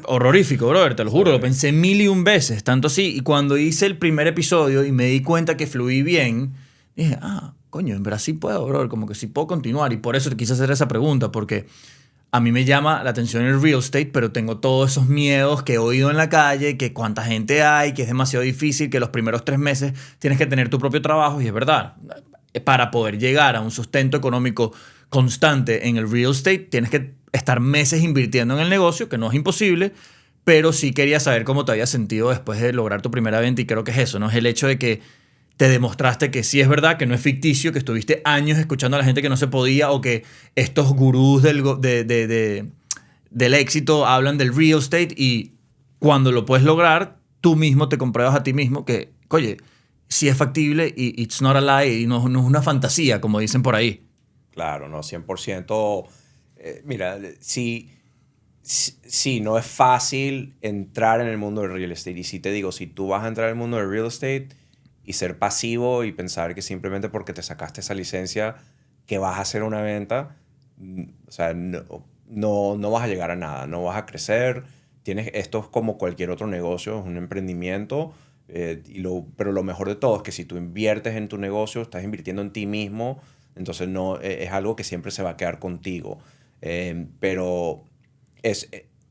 horrorífico, brother, te lo juro. Lo pensé mil y un veces, tanto así. Y cuando hice el primer episodio y me di cuenta que fluí bien, dije, coño, en verdad sí puedo, brother, como que sí puedo continuar. Y por eso te quise hacer esa pregunta, porque a mí me llama la atención el real estate, pero tengo todos esos miedos que he oído en la calle, que cuánta gente hay, que es demasiado difícil, que los primeros 3 meses tienes que tener tu propio trabajo. Y es verdad, para poder llegar a un sustento económico constante en el real estate, tienes que estar meses invirtiendo en el negocio, que no es imposible, pero sí quería saber cómo te habías sentido después de lograr tu primera venta, y creo que es eso, ¿no? Es el hecho de que te demostraste que sí es verdad, que no es ficticio, que estuviste años escuchando a la gente que no se podía, o que estos gurús del éxito hablan del real estate, y cuando lo puedes lograr, tú mismo te compruebas a ti mismo que, oye, sí es factible y it's not a lie y no es una fantasía, como dicen por ahí. Claro, no, 100%. Mira, sí, no es fácil entrar en el mundo del real estate. Y si te digo, si tú vas a entrar en el mundo del real estate y ser pasivo y pensar que simplemente porque te sacaste esa licencia que vas a hacer una venta, o sea, no vas a llegar a nada, no vas a crecer. Esto es como cualquier otro negocio, es un emprendimiento. Pero lo mejor de todo es que si tú inviertes en tu negocio, estás invirtiendo en ti mismo, entonces no, es algo que siempre se va a quedar contigo. Pero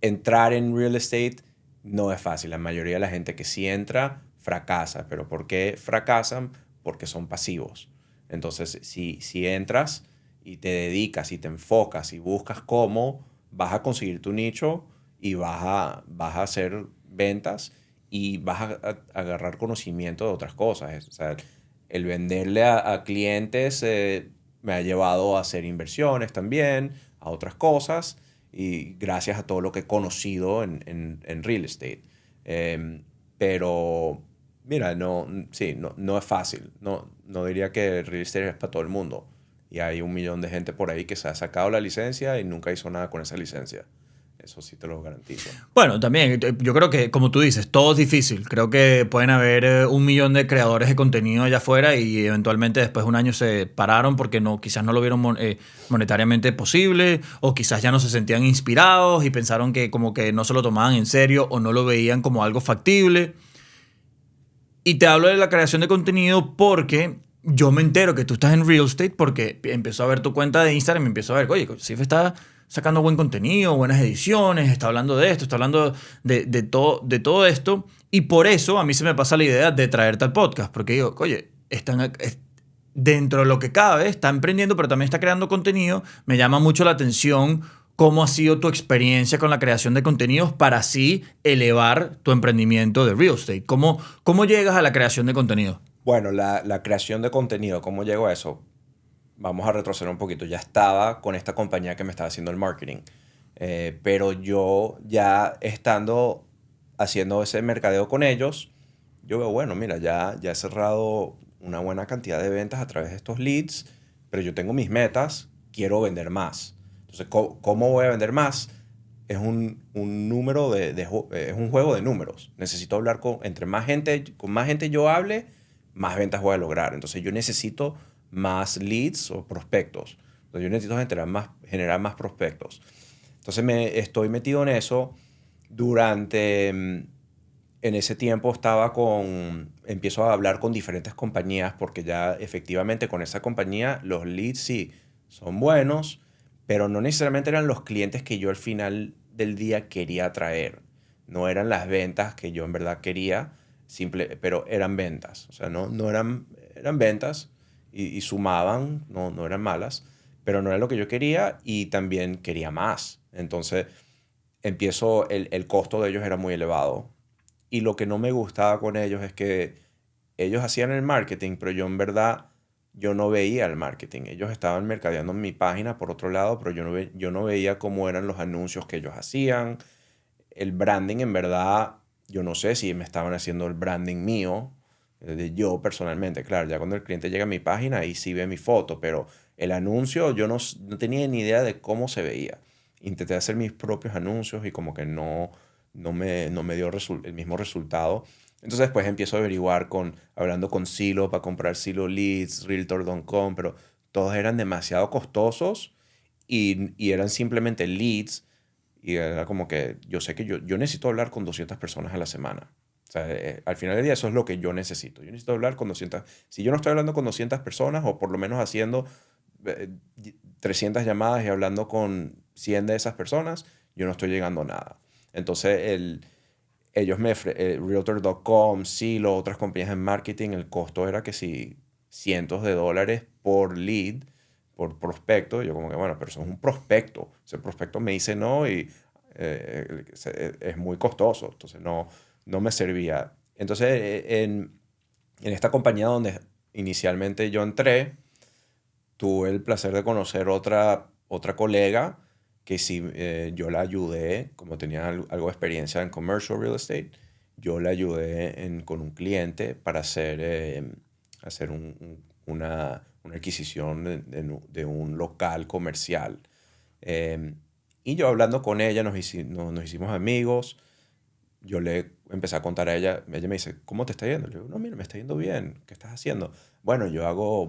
entrar en real estate no es fácil. La mayoría de la gente que sí entra fracasa. ¿Pero por qué fracasan? Porque son pasivos. Entonces, si entras y te dedicas y te enfocas y buscas cómo, vas a conseguir tu nicho y vas a hacer ventas y vas a agarrar conocimiento de otras cosas. O sea, el venderle a clientes me ha llevado a hacer inversiones también, a otras cosas, y gracias a todo lo que he conocido en real estate. Pero, mira, sí, no es fácil. No diría que el real estate es para todo el mundo. Y hay 1 millón de gente por ahí que se ha sacado la licencia y nunca hizo nada con esa licencia. Eso sí te lo garantizo. Bueno, también yo creo que, como tú dices, todo es difícil. Creo que pueden haber 1 millón de creadores de contenido allá afuera y eventualmente después de un año se pararon porque quizás no lo vieron monetariamente posible, o quizás ya no se sentían inspirados y pensaron que como que no se lo tomaban en serio o no lo veían como algo factible. Y te hablo de la creación de contenido porque yo me entero que tú estás en real estate porque empiezo a ver tu cuenta de Instagram y empiezo a ver, oye, Sif está sacando buen contenido, buenas ediciones, está hablando de esto, está hablando de todo esto. Y por eso a mí se me pasa la idea de traerte al podcast, porque digo, oye, dentro de lo que cabe, está emprendiendo, pero también está creando contenido. Me llama mucho la atención cómo ha sido tu experiencia con la creación de contenidos para así elevar tu emprendimiento de real estate. ¿Cómo llegas a la creación de contenido? Bueno, la creación de contenido, ¿cómo llego a eso? Vamos a retroceder un poquito. Ya estaba con esta compañía que me estaba haciendo el marketing. Pero yo ya estando haciendo ese mercadeo con ellos, yo veo, bueno, mira, ya he cerrado una buena cantidad de ventas a través de estos leads, pero yo tengo mis metas, quiero vender más. Entonces, ¿cómo voy a vender más? Es un número es un juego de números. Necesito hablar con más gente yo hable, más ventas voy a lograr. Entonces, yo necesito más leads o prospectos. Entonces, yo necesito generar más prospectos. Entonces, me estoy metido en eso. En ese tiempo empiezo a hablar con diferentes compañías porque ya efectivamente con esa compañía los leads sí son buenos, pero no necesariamente eran los clientes que yo al final del día quería atraer. No eran las ventas que yo en verdad quería, pero eran ventas. O sea, no eran ventas y sumaban, no eran malas, pero no era lo que yo quería y también quería más. Entonces, el costo de ellos era muy elevado. Y lo que no me gustaba con ellos es que ellos hacían el marketing, pero yo en verdad yo no veía el marketing. Ellos estaban mercadeando en mi página por otro lado, pero yo no veía cómo eran los anuncios que ellos hacían. El branding, en verdad, yo no sé si me estaban haciendo el branding mío, de yo personalmente. Claro, ya cuando el cliente llega a mi página, ahí sí ve mi foto, pero el anuncio yo no tenía ni idea de cómo se veía. Intenté hacer mis propios anuncios y como que no me dio el mismo resultado. Entonces después empiezo a averiguar hablando con Zillow para comprar Zillow Leads, Realtor.com, pero todos eran demasiado costosos y eran simplemente leads. Y era como que yo sé que yo necesito hablar con 200 personas a la semana. O sea, al final del día eso es lo que yo necesito. Yo necesito hablar con 200. Si yo no estoy hablando con 200 personas o por lo menos haciendo eh, 300 llamadas y hablando con 100 de esas personas, yo no estoy llegando a nada. Entonces, Realtor.com, Zillow, otras compañías en marketing, el costo era que si cientos de dólares por lead, por prospecto. Yo como que, bueno, pero eso es un prospecto. Ese prospecto me dice no y es muy costoso. Entonces no me servía. Entonces, en esta compañía donde inicialmente yo entré, tuve el placer de conocer otra colega que sí, yo la ayudé, como tenía algo de experiencia en commercial real estate, yo la ayudé con un cliente para hacer una adquisición de un local comercial. Eh, y yo hablando con ella, nos hicimos amigos. Yo le empecé a contar a ella me dice, ¿cómo te está yendo? Le digo, no, mira, me está yendo bien, ¿qué estás haciendo? Bueno, yo hago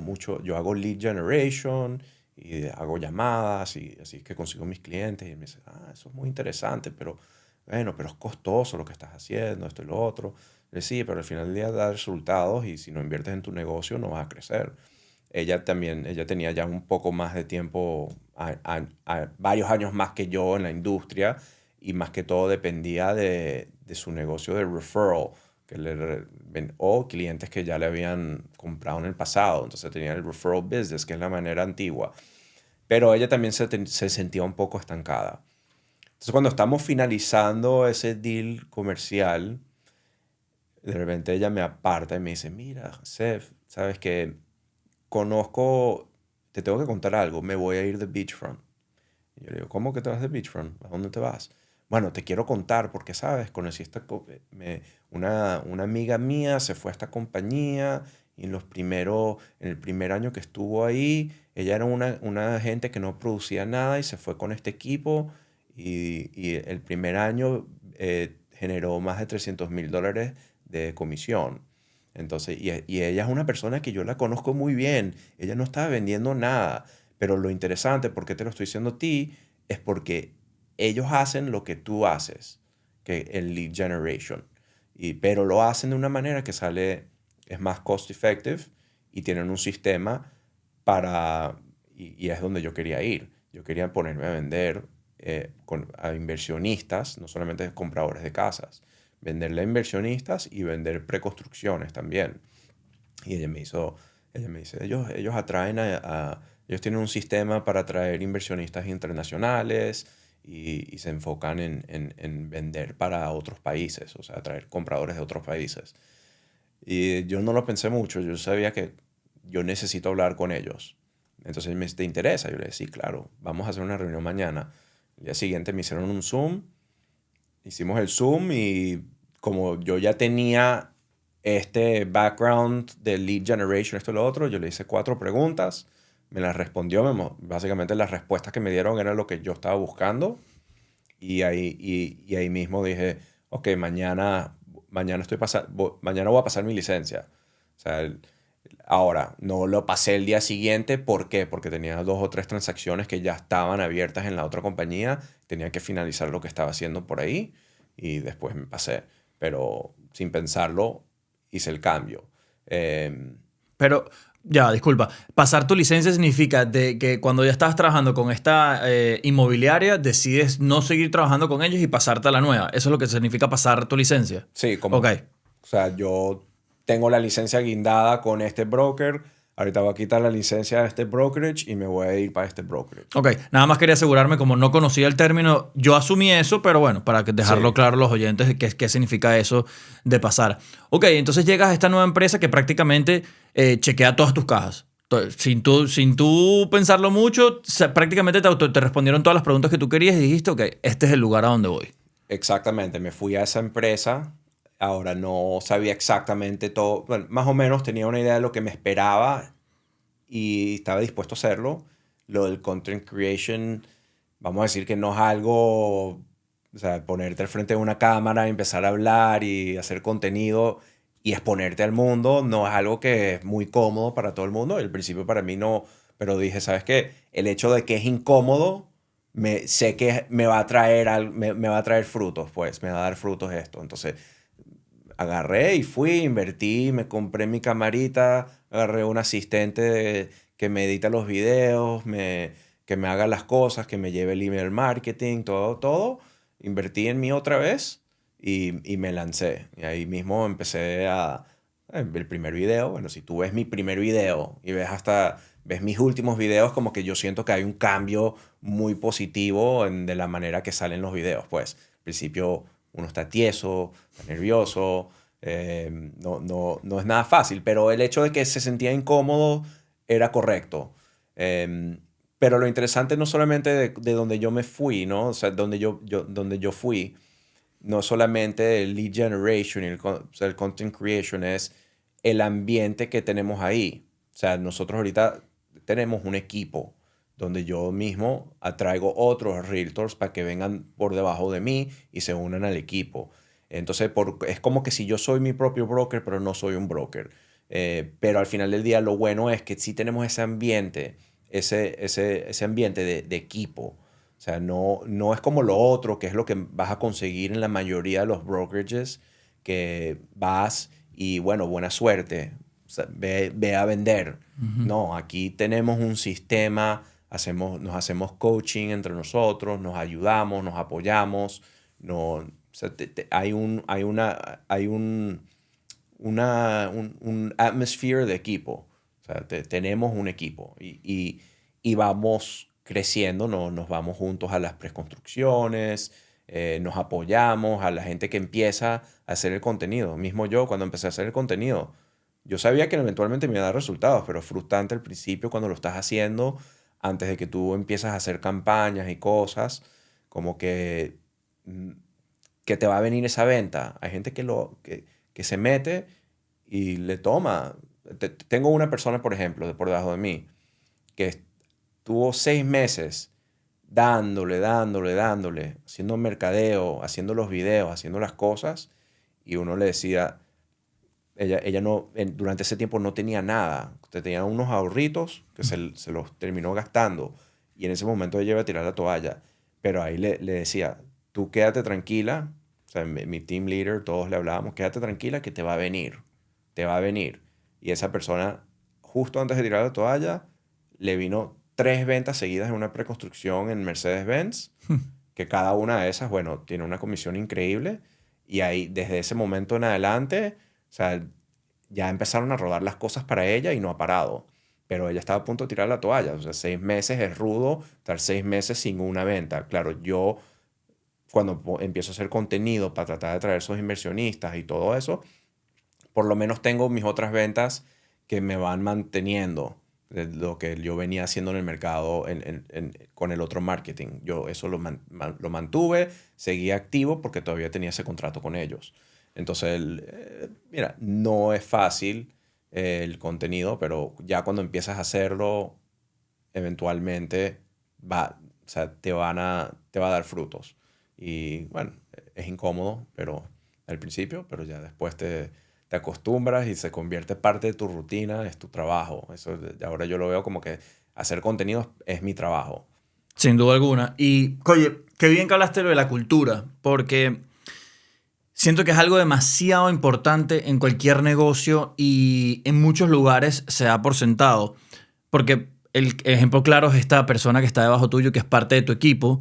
lead generation y hago llamadas y así que consigo mis clientes. Y me dice, eso es muy interesante, pero bueno, pero es costoso lo que estás haciendo, esto y lo otro. Le digo, sí, pero al final del día da resultados y si no inviertes en tu negocio no vas a crecer. Ella tenía ya un poco más de tiempo, varios años más que yo en la industria y más que todo dependía de su negocio de referral o clientes que ya le habían comprado en el pasado. Entonces tenía el referral business, que es la manera antigua. Pero ella también se sentía un poco estancada. Entonces cuando estamos finalizando ese deal comercial, de repente ella me aparta y me dice, mira, Seth, sabes que te tengo que contar algo, me voy a ir de Beachfront. Y yo le digo, ¿cómo que te vas de Beachfront? ¿A dónde te vas? Bueno, te quiero contar porque, ¿sabes? Conocí una amiga mía, se fue a esta compañía y en el primer año que estuvo ahí, ella era una gente que no producía nada y se fue con este equipo y el primer año generó más de $300,000 de comisión. Entonces, y ella es una persona que yo la conozco muy bien. Ella no estaba vendiendo nada. Pero lo interesante, ¿por qué te lo estoy diciendo a ti? Es porque ellos hacen lo que tú haces, que el lead generation. Pero lo hacen de una manera que es más cost effective y tienen un sistema y es donde yo quería ir. Yo quería ponerme a vender a inversionistas, no solamente compradores de casas. Venderle a inversionistas y vender preconstrucciones también. Y ella me dice, ellos atraen ellos tienen un sistema para atraer inversionistas internacionales y se enfocan en vender para otros países, o sea, atraer compradores de otros países. Y yo no lo pensé mucho, yo sabía que yo necesito hablar con ellos. Entonces me dice, ¿te interesa? Yo le dije, sí, claro, vamos a hacer una reunión mañana. El día siguiente me hicieron un Zoom, hicimos el Zoom y como yo ya tenía este background de lead generation, esto y lo otro, yo le hice 4 preguntas, me las respondió, básicamente las respuestas que me dieron eran lo que yo estaba buscando y ahí mismo dije, ok, mañana voy a pasar mi licencia. O sea, ahora, no lo pasé el día siguiente, ¿por qué? Porque tenía 2 o 3 transacciones que ya estaban abiertas en la otra compañía, tenía que finalizar lo que estaba haciendo por ahí y después me pasé. Pero sin pensarlo, hice el cambio. Pero, ya, disculpa. Pasar tu licencia significa de que cuando ya estabas trabajando con esta inmobiliaria, decides no seguir trabajando con ellos y pasarte a la nueva. Eso es lo que significa pasar tu licencia. Sí, Ok. o sea, yo tengo la licencia guindada con este broker. Ahorita voy a quitar la licencia de este brokerage y me voy a ir para este brokerage. Ok, nada más quería asegurarme, como no conocía el término, yo asumí eso, pero bueno, para dejarlo Sí. claro a los oyentes de qué significa eso de pasar. Ok, entonces llegas a esta nueva empresa que prácticamente chequea todas tus cajas. Sin tú pensarlo mucho, prácticamente te respondieron todas las preguntas que tú querías y dijiste, ok, este es el lugar a donde voy. Exactamente, me fui a esa empresa. Ahora no sabía exactamente todo. Bueno, más o menos tenía una idea de lo que me esperaba y estaba dispuesto a hacerlo. Lo del content creation, vamos a decir que no es algo, o sea, ponerte al frente de una cámara, empezar a hablar y hacer contenido y exponerte al mundo, no es algo que es muy cómodo para todo el mundo. Al principio para mí no, pero dije, ¿sabes qué? El hecho de que es incómodo, sé que me va a traer, me va a traer frutos, pues, me va a dar frutos esto. Entonces, agarré y fui, invertí, me compré mi camarita, agarré un asistente que me edita los videos, que me haga las cosas, que me lleve el email marketing, todo, todo. Invertí en mí otra vez y me lancé. Y ahí mismo empecé el primer video. Bueno, si tú ves mi primer video y ves mis últimos videos, como que yo siento que hay un cambio muy positivo de la manera que salen los videos. Pues, al principio uno está tieso, está nervioso, no es nada fácil, pero el hecho de que se sentía incómodo era correcto. Pero lo interesante no solamente de donde yo me fui, ¿no? O sea, donde yo fui, no solamente el lead generation y o sea, el content creation, es el ambiente que tenemos ahí. O sea, nosotros ahorita tenemos un equipo donde yo mismo atraigo otros realtors para que vengan por debajo de mí y se unan al equipo. Entonces, es como que si yo soy mi propio broker, pero no soy un broker. Pero al final del día, lo bueno es que sí tenemos ese ambiente, ese ambiente de equipo. O sea, no es como lo otro, que es lo que vas a conseguir en la mayoría de los brokerages, que vas y, bueno, buena suerte, o sea, ve a vender. Ujú. No, aquí tenemos un sistema, nos hacemos coaching entre nosotros, nos ayudamos, nos apoyamos. No, o sea, hay un atmosphere de equipo. O sea, tenemos un equipo y vamos creciendo, no, nos vamos juntos a las preconstrucciones, nos apoyamos a la gente que empieza a hacer el contenido. Mismo yo, cuando empecé a hacer el contenido, yo sabía que eventualmente me iba a dar resultados, pero es frustrante al principio cuando lo estás haciendo, antes de que tú empiezas a hacer campañas y cosas, como mm, que te va a venir esa venta. Hay gente que se mete y le toma. Tengo una persona, por ejemplo, por debajo de mí, que estuvo 6 meses dándole, haciendo mercadeo, haciendo los videos, haciendo las cosas, y uno le decía, ella no, durante ese tiempo no tenía nada. Usted tenía unos ahorritos que se los terminó gastando, y en ese momento ella iba a tirar la toalla. Pero ahí le decía, tú quédate tranquila, o sea, mi team leader, todos le hablábamos, quédate tranquila que te va a venir. Y esa persona, justo antes de tirar la toalla, le vino 3 ventas seguidas en una preconstrucción en Mercedes-Benz, que cada una de esas, bueno, tiene una comisión increíble. Y ahí, desde ese momento en adelante, o sea, ya empezaron a rodar las cosas para ella y no ha parado. Pero ella estaba a punto de tirar la toalla. O sea, 6 meses es rudo, estar 6 meses sin una venta. Claro, yo cuando empiezo a hacer contenido para tratar de traer esos inversionistas y todo eso, por lo menos tengo mis otras ventas que me van manteniendo de lo que yo venía haciendo en el mercado con el otro marketing. Yo eso lo mantuve, seguí activo porque todavía tenía ese contrato con ellos. Entonces, mira, no es fácil el contenido, pero ya cuando empiezas a hacerlo, eventualmente o sea, te va a dar frutos. Y bueno, es incómodo, pero al principio, pero ya después te acostumbras y se convierte parte de tu rutina, es tu trabajo. Eso, ahora yo lo veo como que hacer contenidos es mi trabajo. Sin duda alguna. Y, oye, qué bien que hablaste de lo de la cultura, porque siento que es algo demasiado importante en cualquier negocio y en muchos lugares se da por sentado. Porque el ejemplo claro es esta persona que está debajo tuyo, que es parte de tu equipo,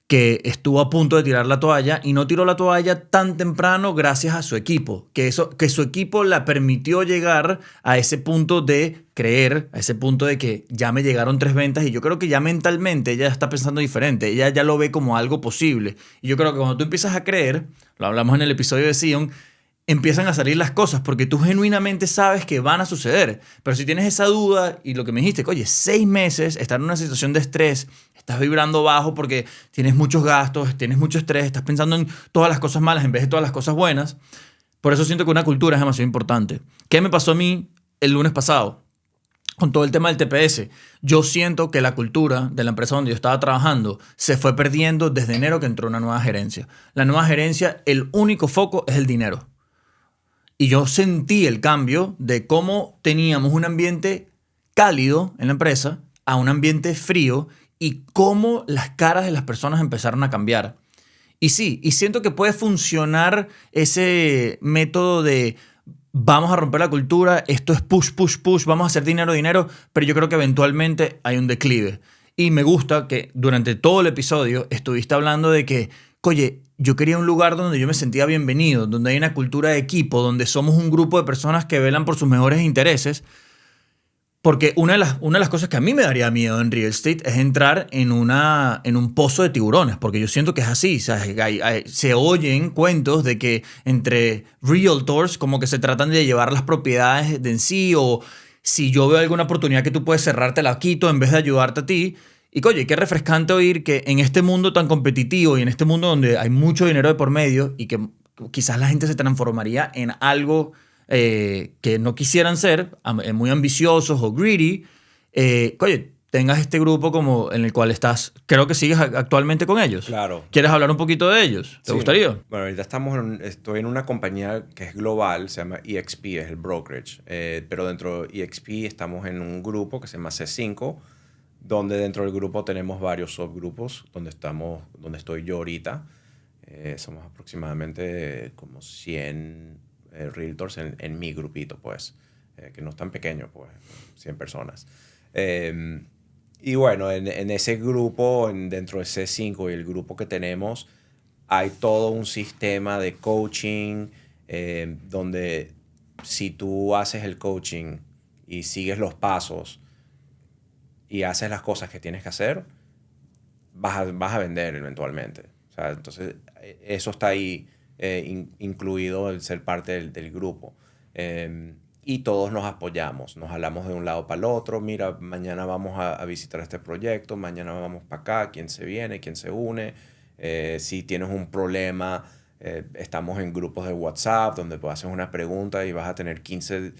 que estuvo a punto de tirar la toalla y no tiró la toalla tan temprano gracias a su equipo. Que su equipo la permitió llegar a ese punto de creer, a ese punto de que ya me llegaron 3 ventas y yo creo que ya mentalmente ella está pensando diferente. Ella ya lo ve como algo posible. Y yo creo que cuando tú empiezas a creer, lo hablamos en el episodio de Sion, empiezan a salir las cosas porque tú genuinamente sabes que van a suceder. Pero si tienes esa duda y lo que me dijiste, que oye, 6 meses, estar en una situación de estrés, estás vibrando bajo porque tienes muchos gastos, tienes mucho estrés, estás pensando en todas las cosas malas en vez de todas las cosas buenas. Por eso siento que una cultura es demasiado importante. ¿Qué me pasó a mí el lunes pasado? Con todo el tema del TPS, yo siento que la cultura de la empresa donde yo estaba trabajando se fue perdiendo desde enero que entró una nueva gerencia. La nueva gerencia, el único foco es el dinero. Y yo sentí el cambio de cómo teníamos un ambiente cálido en la empresa a un ambiente frío y cómo las caras de las personas empezaron a cambiar. Y sí, y siento que puede funcionar ese método de vamos a romper la cultura, esto es push, push, push, vamos a hacer dinero, dinero, pero yo creo que eventualmente hay un declive. Y me gusta que durante todo el episodio estuviste hablando de que, oye, yo quería un lugar donde yo me sentía bienvenido, donde hay una cultura de equipo, donde somos un grupo de personas que velan por sus mejores intereses. Porque una de las cosas que a mí me daría miedo en real estate es entrar en un pozo de tiburones, porque yo siento que es así. O sea, se oyen cuentos de que entre realtors como que se tratan de llevar las propiedades de en sí, o si yo veo alguna oportunidad que tú puedes cerrarte la quito en vez de ayudarte a ti. Y oye, qué refrescante oír que en este mundo tan competitivo y en este mundo donde hay mucho dinero de por medio y que quizás la gente se transformaría en algo que no quisieran ser, muy ambiciosos o greedy, oye, tengas este grupo como en el cual estás, creo que sigues actualmente con ellos. Claro. ¿Quieres hablar un poquito de ellos? ¿Te gustaría? Bueno, ahorita estoy en una compañía que es global, se llama EXP, es el brokerage. Pero dentro de EXP estamos en un grupo que se llama C5, donde dentro del grupo tenemos varios subgrupos, donde estoy yo ahorita. Somos aproximadamente como 100 realtors en mi grupito, pues, que no es tan pequeño, pues, 100 personas. Y bueno, en ese grupo, dentro de C5 y el grupo que tenemos, hay todo un sistema de coaching donde si tú haces el coaching y sigues los pasos y haces las cosas que tienes que hacer, vas a vender eventualmente. O sea, entonces, eso está ahí incluido el ser parte del grupo. Y todos nos apoyamos, nos jalamos de un lado para el otro. Mira, mañana vamos a visitar este proyecto, mañana vamos para acá, quién se viene, quién se une. Si tienes un problema, estamos en grupos de WhatsApp donde puedes hacer una pregunta y vas a tener 15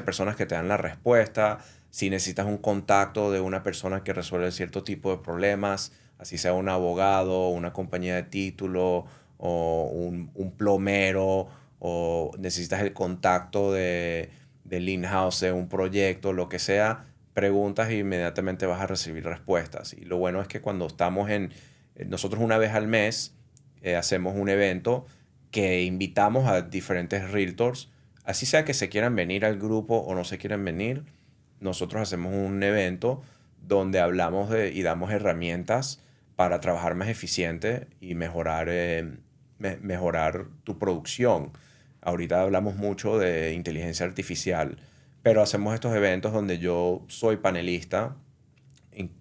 personas que te dan la respuesta. Si necesitas un contacto de una persona que resuelve cierto tipo de problemas, así sea un abogado, una compañía de título o un plomero, o necesitas el contacto del in-house de un proyecto, lo que sea, preguntas e inmediatamente vas a recibir respuestas. Y lo bueno es que cuando estamos nosotros una vez al mes hacemos un evento que invitamos a diferentes realtors, así sea que se quieran venir al grupo o no se quieran venir. Nosotros hacemos un evento donde hablamos y damos herramientas para trabajar más eficiente y mejorar tu producción. Ahorita hablamos mucho de inteligencia artificial, pero hacemos estos eventos donde yo soy panelista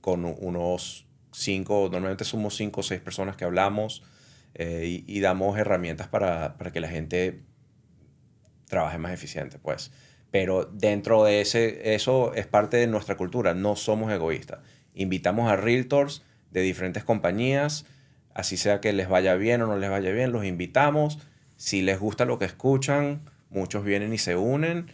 con unos 5, normalmente somos 5 o 6 personas que hablamos y damos herramientas para que la gente trabaje más eficiente, pues. Pero dentro de eso es parte de nuestra cultura, no somos egoístas. Invitamos a realtors de diferentes compañías, así sea que les vaya bien o no les vaya bien, los invitamos. Si les gusta lo que escuchan, muchos vienen y se unen.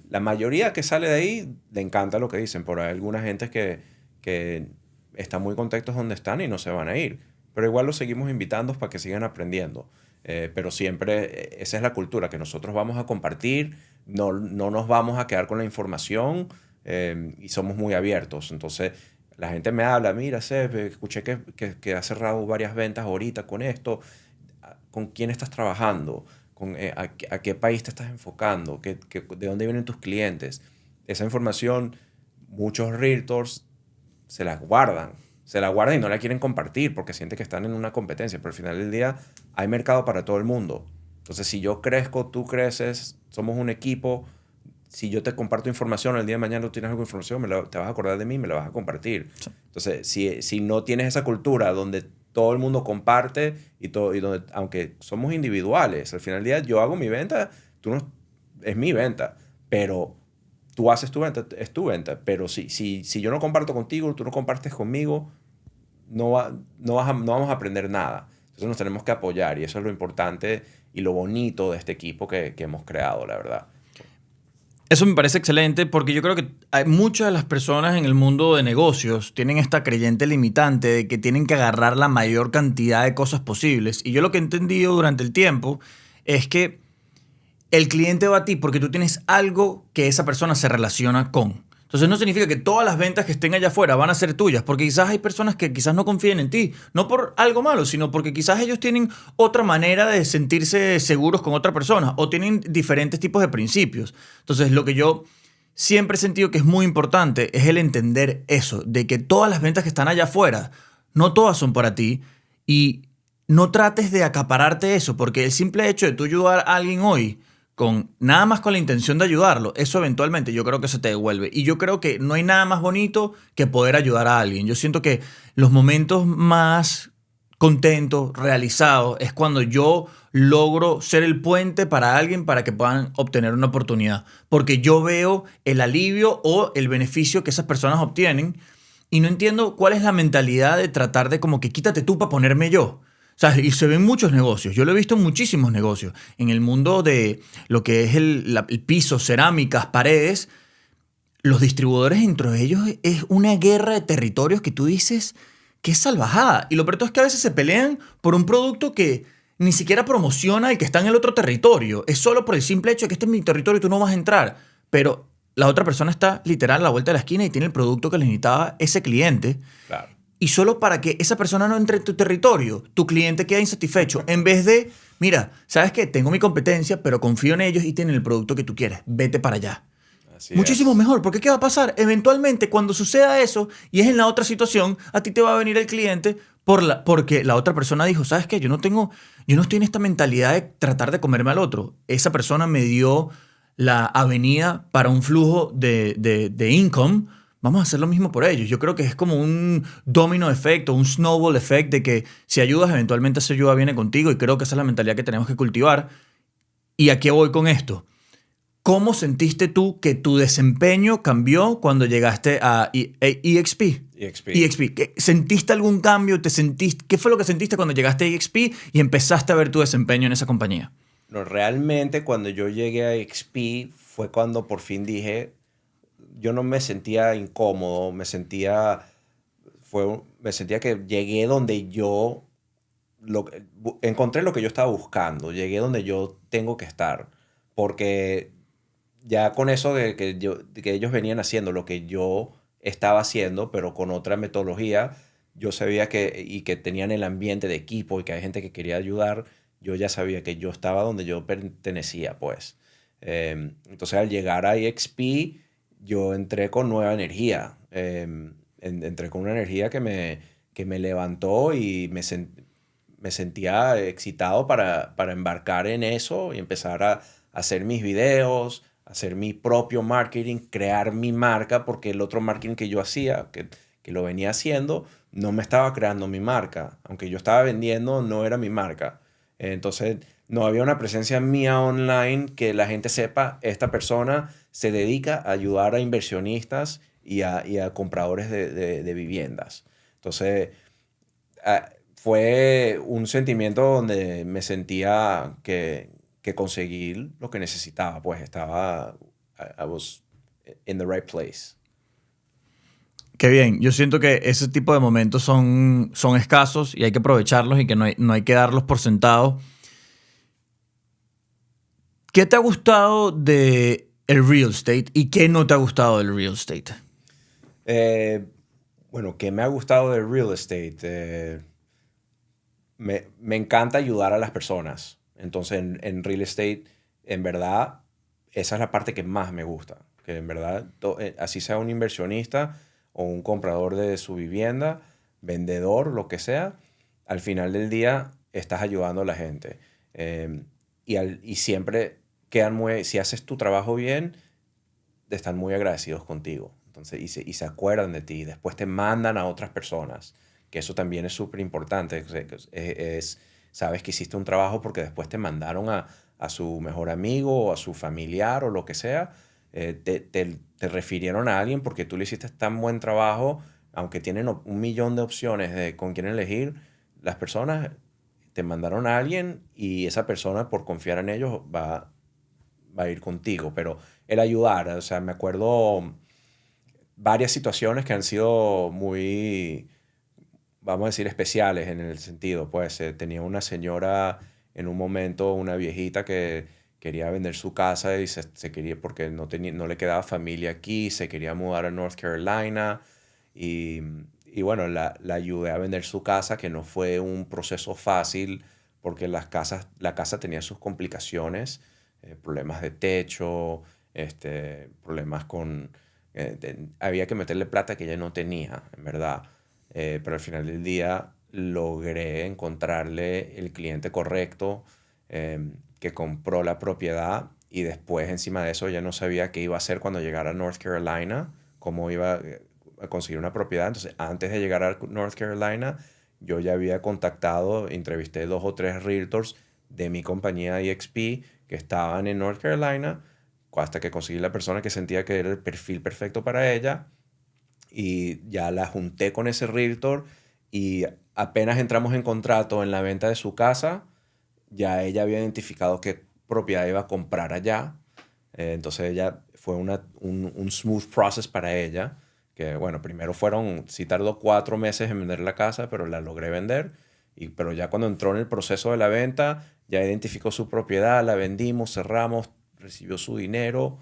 La mayoría que sale de ahí le encanta lo que dicen, pero hay alguna gente que están muy contentos donde están y no se van a ir. Pero igual los seguimos invitando para que sigan aprendiendo. Pero siempre esa es la cultura, que nosotros vamos a compartir, no nos vamos a quedar con la información y somos muy abiertos. Entonces, la gente me habla, mira, Seb, escuché que has cerrado varias ventas ahorita con esto. ¿Con quién estás trabajando? ¿A qué país te estás enfocando? ¿De dónde vienen tus clientes? Esa información, muchos realtors se la guardan y no la quieren compartir porque sienten que están en una competencia. Pero al final del día hay mercado para todo el mundo. Entonces, si yo crezco, tú creces, somos un equipo. Si yo te comparto información, el día de mañana tú tienes alguna información, te vas a acordar de mí y me la vas a compartir. Sí. Entonces, si no tienes esa cultura donde todo el mundo comparte y donde, aunque somos individuales, al final del día yo hago mi venta, tú no, es mi venta, pero tú haces tu venta, es tu venta, pero si yo no comparto contigo, tú no compartes conmigo, no vamos a aprender nada. Entonces nos tenemos que apoyar y eso es lo importante y lo bonito de este equipo que hemos creado, la verdad. Eso me parece excelente porque yo creo que hay muchas de las personas en el mundo de negocios tienen esta creyente limitante de que tienen que agarrar la mayor cantidad de cosas posibles. Y yo lo que he entendido durante el tiempo es que el cliente va a ti porque tú tienes algo que esa persona se relaciona con. Entonces no significa que todas las ventas que estén allá afuera van a ser tuyas, porque quizás hay personas que quizás no confíen en ti, no por algo malo, sino porque quizás ellos tienen otra manera de sentirse seguros con otra persona o tienen diferentes tipos de principios. Entonces lo que yo siempre he sentido que es muy importante es el entender eso, de que todas las ventas que están allá afuera, no todas son para ti y no trates de acapararte eso, porque el simple hecho de tú ayudar a alguien hoy con nada más con la intención de ayudarlo, eso eventualmente yo creo que se te devuelve. Y yo creo que no hay nada más bonito que poder ayudar a alguien. Yo siento que los momentos más contentos, realizados, es cuando yo logro ser el puente para alguien para que puedan obtener una oportunidad. Porque yo veo el alivio o el beneficio que esas personas obtienen y no entiendo cuál es la mentalidad de tratar de como que quítate tú para ponerme yo. O sea, y se ven muchos negocios. Yo lo he visto en muchísimos negocios. En el mundo de lo que es el piso, cerámicas, paredes, los distribuidores entre ellos es una guerra de territorios que tú dices que es salvajada. Y lo peor es que a veces se pelean por un producto que ni siquiera promociona el que está en el otro territorio. Es solo por el simple hecho de que este es mi territorio y tú no vas a entrar. Pero la otra persona está literal a la vuelta de la esquina y tiene el producto que le necesitaba ese cliente. Claro. Y solo para que esa persona no entre en tu territorio, tu cliente queda insatisfecho. En vez de, mira, ¿sabes qué? Tengo mi competencia, pero confío en ellos y tienen el producto que tú quieres. Vete para allá. Así Muchísimo es. mejor, porque ¿qué va a pasar? Eventualmente, cuando suceda eso y es en la otra situación, a ti te va a venir el cliente porque la otra persona dijo, ¿sabes qué? Yo no estoy en esta mentalidad de tratar de comerme al otro. Esa persona me dio la avenida para un flujo de income. Vamos a hacer lo mismo por ellos. Yo creo que es como un domino efecto, un snowball effect de que si ayudas, eventualmente esa ayuda viene contigo y creo que esa es la mentalidad que tenemos que cultivar. ¿Y a qué voy con esto? ¿Cómo sentiste tú que tu desempeño cambió cuando llegaste a EXP? EXP. ¿Sentiste algún cambio? ¿Qué fue lo que sentiste cuando llegaste a EXP y empezaste a ver tu desempeño en esa compañía? No, realmente cuando yo llegué a XP fue cuando por fin dije, yo no me sentía incómodo, me sentía que llegué donde encontré lo que yo estaba buscando, llegué donde yo tengo que estar, porque ya con eso de que ellos venían haciendo lo que yo estaba haciendo, pero con otra metodología, yo sabía que tenían el ambiente de equipo y que hay gente que quería ayudar, yo ya sabía que yo estaba donde yo pertenecía, pues. Entonces al llegar a EXP, yo entré con nueva energía. Entré con una energía que me levantó y me sentía excitado para embarcar en eso y empezar a hacer mis videos, hacer mi propio marketing, crear mi marca, porque el otro marketing que yo hacía, que lo venía haciendo, no me estaba creando mi marca. Aunque yo estaba vendiendo, no era mi marca. Entonces, no había una presencia mía online que la gente sepa, esta persona se dedica a ayudar a inversionistas y a compradores de viviendas. Entonces, fue un sentimiento donde me sentía que conseguí lo que necesitaba, pues I was in the right place. Qué bien, yo siento que ese tipo de momentos son escasos y hay que aprovecharlos y que no hay que darlos por sentado. ¿Qué te ha gustado de el real estate y qué no te ha gustado del real estate? Eh, bueno, ¿qué me ha gustado del real estate? Me encanta ayudar a las personas. Entonces, en real estate, en verdad, esa es la parte que más me gusta. Que en verdad, así sea un inversionista o un comprador de su vivienda, vendedor, lo que sea, al final del día estás ayudando a la gente. Y siempre si haces tu trabajo bien, están muy agradecidos contigo. Entonces, y se acuerdan de ti. Después te mandan a otras personas que eso también es súper importante. Sabes que hiciste un trabajo porque después te mandaron a su mejor amigo o a su familiar o lo que sea, te refirieron a alguien porque tú le hiciste tan buen trabajo, aunque tienen un millón de opciones de con quién elegir, las personas te mandaron a alguien y esa persona por confiar en ellos va a ir contigo. Pero el ayudar, o sea, me acuerdo varias situaciones que han sido muy, vamos a decir, especiales en el sentido, pues tenía una señora en un momento, una viejita que quería vender su casa y se quería, porque no le quedaba familia aquí, se quería mudar a North Carolina y, y bueno, la ayudé a vender su casa, que no fue un proceso fácil porque la casa tenía sus complicaciones, problemas de techo, problemas con... había que meterle plata que ella no tenía, en verdad. Pero al final del día logré encontrarle el cliente correcto, que compró la propiedad y después encima de eso ya no sabía qué iba a hacer cuando llegara a North Carolina, cómo iba a conseguir una propiedad. Entonces, antes de llegar a North Carolina, yo ya había contactado, entrevisté 2 o 3 realtors de mi compañía EXP que estaban en North Carolina, hasta que conseguí la persona que sentía que era el perfil perfecto para ella y ya la junté con ese realtor y apenas entramos en contrato en la venta de su casa, ya ella había identificado qué propiedad iba a comprar allá. Entonces ella fue un smooth process para ella, que bueno, primero sí tardó 4 meses en vender la casa, pero la logré vender. Pero ya cuando entró en el proceso de la venta, ya identificó su propiedad, la vendimos, cerramos, recibió su dinero,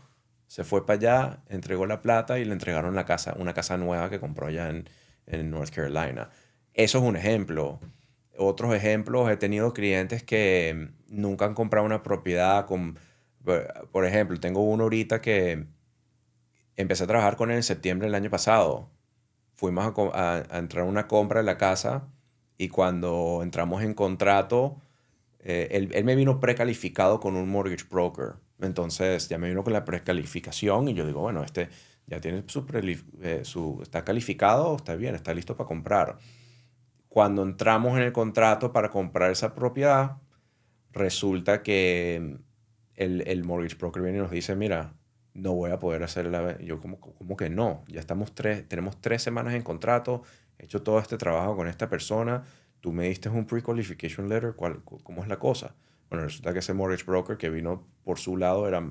se fue para allá, entregó la plata y le entregaron la casa, una casa nueva que compró allá en North Carolina. Eso es un ejemplo. Otros ejemplos, he tenido clientes que nunca han comprado una propiedad por ejemplo, tengo uno ahorita que empecé a trabajar con él en septiembre del año pasado. Fuimos a entrar a una compra de la casa y cuando entramos en contrato, él me vino precalificado con un mortgage broker. Entonces ya me vino con la precalificación y yo digo, bueno, ya tiene está calificado, está bien, está listo para comprar. Cuando entramos en el contrato para comprar esa propiedad, resulta que el mortgage broker viene y nos dice, mira, no voy a poder hacer Yo, ¿cómo que no? Ya tenemos 3 semanas en contrato, he hecho todo este trabajo con esta persona, tú me diste un pre-qualification letter, ¿cómo es la cosa? Bueno, resulta que ese mortgage broker que vino por su lado era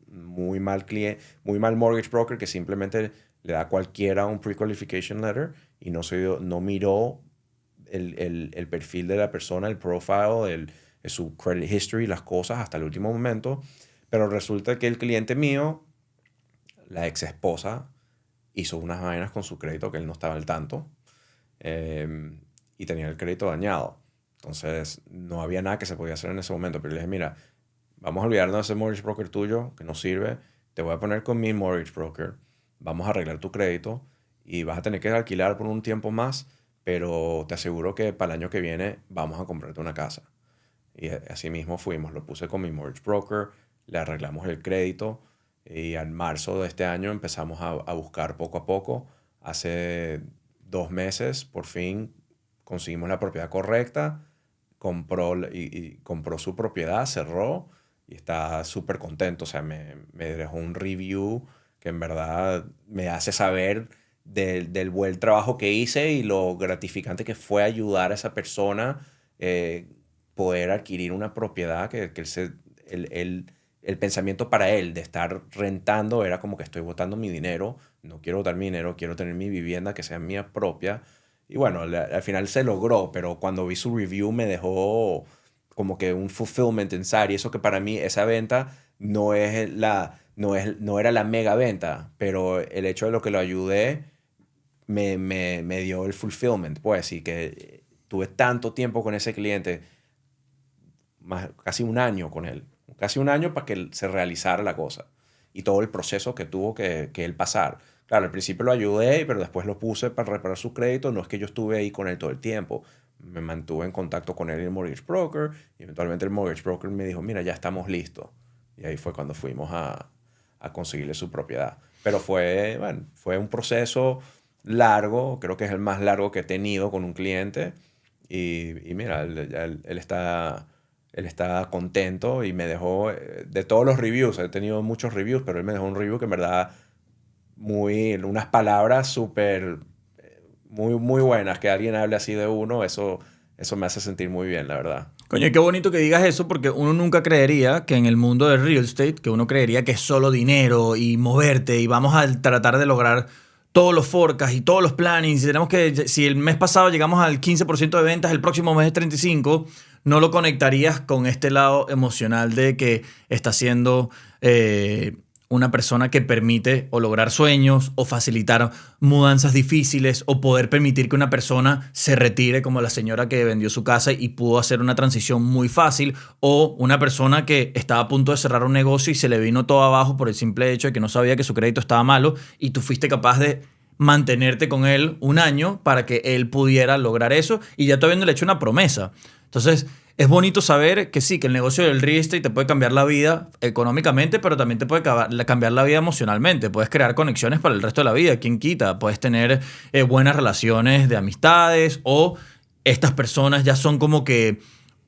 muy mal cliente, muy mal mortgage broker que simplemente le da a cualquiera un pre-qualification letter y no miró el perfil de la persona, el profile, su credit history, las cosas hasta el último momento. Pero resulta que el cliente mío, la ex esposa, hizo unas vainas con su crédito que él no estaba al tanto, y tenía el crédito dañado. Entonces no había nada que se podía hacer en ese momento. Pero le dije, mira, vamos a olvidarnos de ese mortgage broker tuyo que no sirve. Te voy a poner con mi mortgage broker. Vamos a arreglar tu crédito y vas a tener que alquilar por un tiempo más, pero te aseguro que para el año que viene vamos a comprarte una casa. Y así mismo fuimos. Lo puse con mi mortgage broker, le arreglamos el crédito y en marzo de este año empezamos a buscar poco a poco. Hace 2 meses por fin conseguimos la propiedad correcta, y compró su propiedad, cerró y está súper contento. O sea, me dejó un review que en verdad me hace saber del buen trabajo que hice y lo gratificante que fue ayudar a esa persona, poder adquirir una propiedad que el pensamiento para él de estar rentando era como que estoy botando mi dinero, no quiero botar mi dinero, quiero tener mi vivienda que sea mía propia. Y bueno, al final se logró, pero cuando vi su review me dejó como que un fulfillment inside. Y eso que para mí esa venta no era la mega venta, pero el hecho de lo que lo ayudé me dio el fulfillment, pues, y que tuve tanto tiempo con ese cliente, casi un año con él, casi un año para que se realizara la cosa y todo el proceso que tuvo que él pasar. Claro, al principio lo ayudé, pero después lo puse para reparar su crédito. No es que yo estuve ahí con él todo el tiempo. Me mantuve en contacto con él y el mortgage broker y eventualmente el mortgage broker me dijo, mira, ya estamos listos. Y ahí fue cuando fuimos a conseguirle su propiedad. Pero fue un proceso. largo, creo que es el más largo que he tenido con un cliente. Y mira, él está contento y me dejó, de todos los reviews, he tenido muchos reviews, pero él me dejó un review que en verdad, unas palabras súper, muy buenas, que alguien hable así de uno, eso me hace sentir muy bien, la verdad. Coño, qué bonito que digas eso porque uno nunca creería que en el mundo del real estate, que uno creería que es solo dinero y moverte y vamos a tratar de lograr todos los forecasts y todos los plannings. Y tenemos que, si el mes pasado llegamos al 15% de ventas, el próximo mes es 35%, no lo conectarías con este lado emocional de que está siendo una persona que permite o lograr sueños o facilitar mudanzas difíciles o poder permitir que una persona se retire como la señora que vendió su casa y pudo hacer una transición muy fácil, o una persona que estaba a punto de cerrar un negocio y se le vino todo abajo por el simple hecho de que no sabía que su crédito estaba malo y tú fuiste capaz de mantenerte con él un año para que él pudiera lograr eso y ya tú habiéndole hecho una promesa. Entonces, es bonito saber que sí, que el negocio del real estate te puede cambiar la vida económicamente, pero también te puede cambiar la vida emocionalmente. Puedes crear conexiones para el resto de la vida. ¿Quién quita? Puedes tener buenas relaciones de amistades, o estas personas ya son como que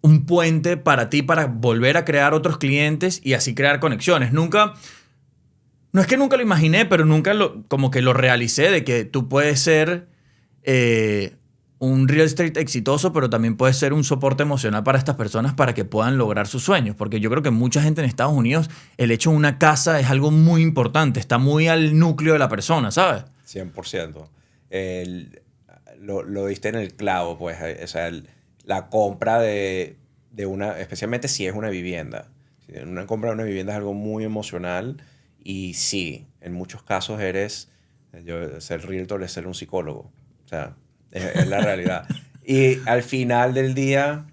un puente para ti para volver a crear otros clientes y así crear conexiones. No es que nunca lo imaginé, pero nunca como que lo realicé de que tú puedes ser un real estate exitoso, pero también puedes ser un soporte emocional para estas personas para que puedan lograr sus sueños. Porque yo creo que mucha gente en Estados Unidos, el hecho de una casa es algo muy importante, está muy al núcleo de la persona, ¿sabes? 100%. El- lo diste en el clavo, pues. O sea, la compra de una, especialmente si es una vivienda. Si una compra de una vivienda es algo muy emocional y sí, en muchos casos ser realtor es ser un psicólogo. O sea, es la realidad. Y al final del día,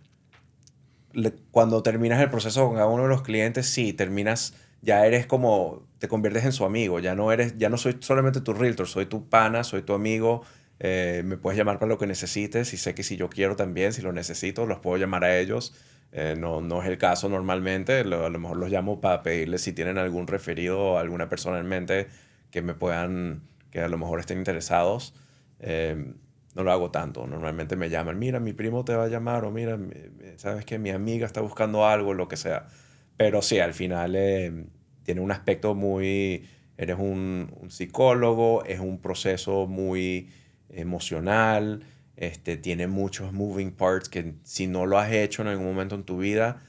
cuando terminas el proceso con cada uno de los clientes, sí, ya eres como, te conviertes en su amigo, ya no soy solamente tu realtor, soy tu pana, soy tu amigo, me puedes llamar para lo que necesites y sé que si yo quiero también, si lo necesito, los puedo llamar a ellos. No es el caso normalmente, a lo mejor los llamo para pedirles si tienen algún referido o alguna persona en mente que a lo mejor estén interesados. No lo hago tanto. Normalmente me llaman, mira, mi primo te va a llamar, o mira, sabes que mi amiga está buscando algo, lo que sea. Pero sí, al final tiene un aspecto eres un psicólogo, es un proceso muy emocional, tiene muchos moving parts que si no lo has hecho en algún momento en tu vida,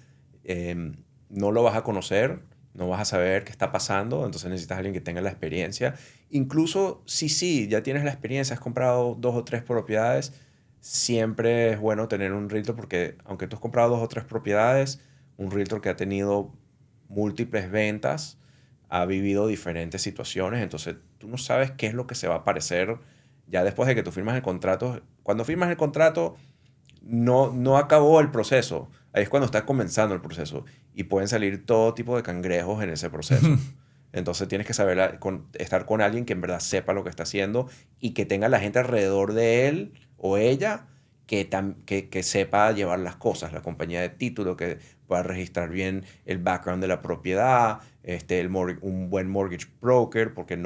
no lo vas a conocer, no vas a saber qué está pasando, entonces necesitas a alguien que tenga la experiencia. Incluso si sí, ya tienes la experiencia, has comprado 2 o 3 propiedades, siempre es bueno tener un realtor porque aunque tú has comprado 2 o 3 propiedades, un realtor que ha tenido múltiples ventas, ha vivido diferentes situaciones, entonces tú no sabes qué es lo que se va a aparecer ya después de que tú firmas el contrato. Cuando firmas el contrato, no acabó el proceso. Ahí es cuando está comenzando el proceso. Y pueden salir todo tipo de cangrejos en ese proceso. Entonces tienes que saber estar con alguien que en verdad sepa lo que está haciendo y que tenga la gente alrededor de él o ella que sepa llevar las cosas. La compañía de título, que pueda registrar bien el background de la propiedad, un buen mortgage broker, porque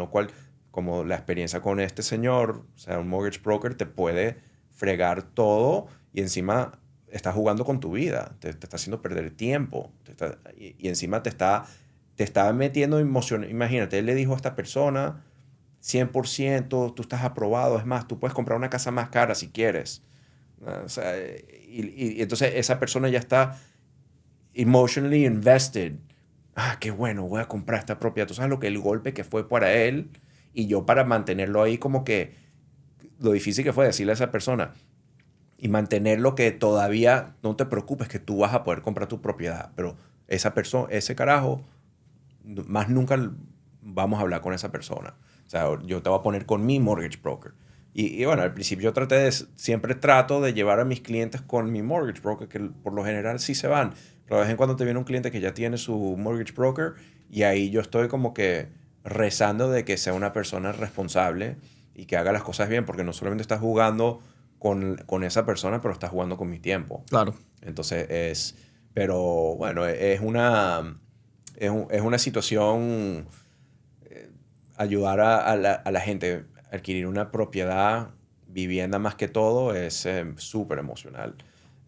como la experiencia con este señor, o sea, un mortgage broker te puede fregar todo y encima está jugando con tu vida, te está haciendo perder tiempo, y encima te está metiendo emoción. Imagínate, él le dijo a esta persona, 100%, tú estás aprobado, es más, tú puedes comprar una casa más cara si quieres. O sea, y entonces esa persona ya está emotionally invested. Ah, qué bueno, voy a comprar esta propiedad. Tú sabes lo que el golpe que fue para él y yo para mantenerlo ahí, como que lo difícil que fue decirle a esa persona y mantenerlo, que todavía no te preocupes que tú vas a poder comprar tu propiedad, pero esa persona, ese carajo, más nunca vamos a hablar con esa persona. O sea, yo te voy a poner con mi mortgage broker. Y bueno, al principio siempre trato de llevar a mis clientes con mi mortgage broker, que por lo general sí se van. Pero de vez en cuando te viene un cliente que ya tiene su mortgage broker y ahí yo estoy como que rezando de que sea una persona responsable y que haga las cosas bien, porque no solamente estás jugando con esa persona, pero estás jugando con mi tiempo. Claro. Entonces pero bueno, es una situación, ayudar a la gente. adquirir una propiedad, vivienda más que todo, es súper emocional.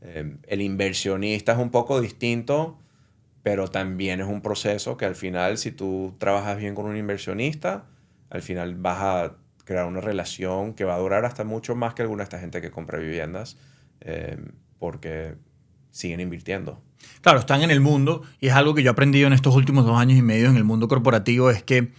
El inversionista es un poco distinto, pero también es un proceso que al final, si tú trabajas bien con un inversionista, al final vas a crear una relación que va a durar hasta mucho más que alguna de esta gente que compra viviendas, eh, porque siguen invirtiendo. Claro, están en el mundo y es algo que yo he aprendido en estos últimos 2 años y medio en el mundo corporativo, es que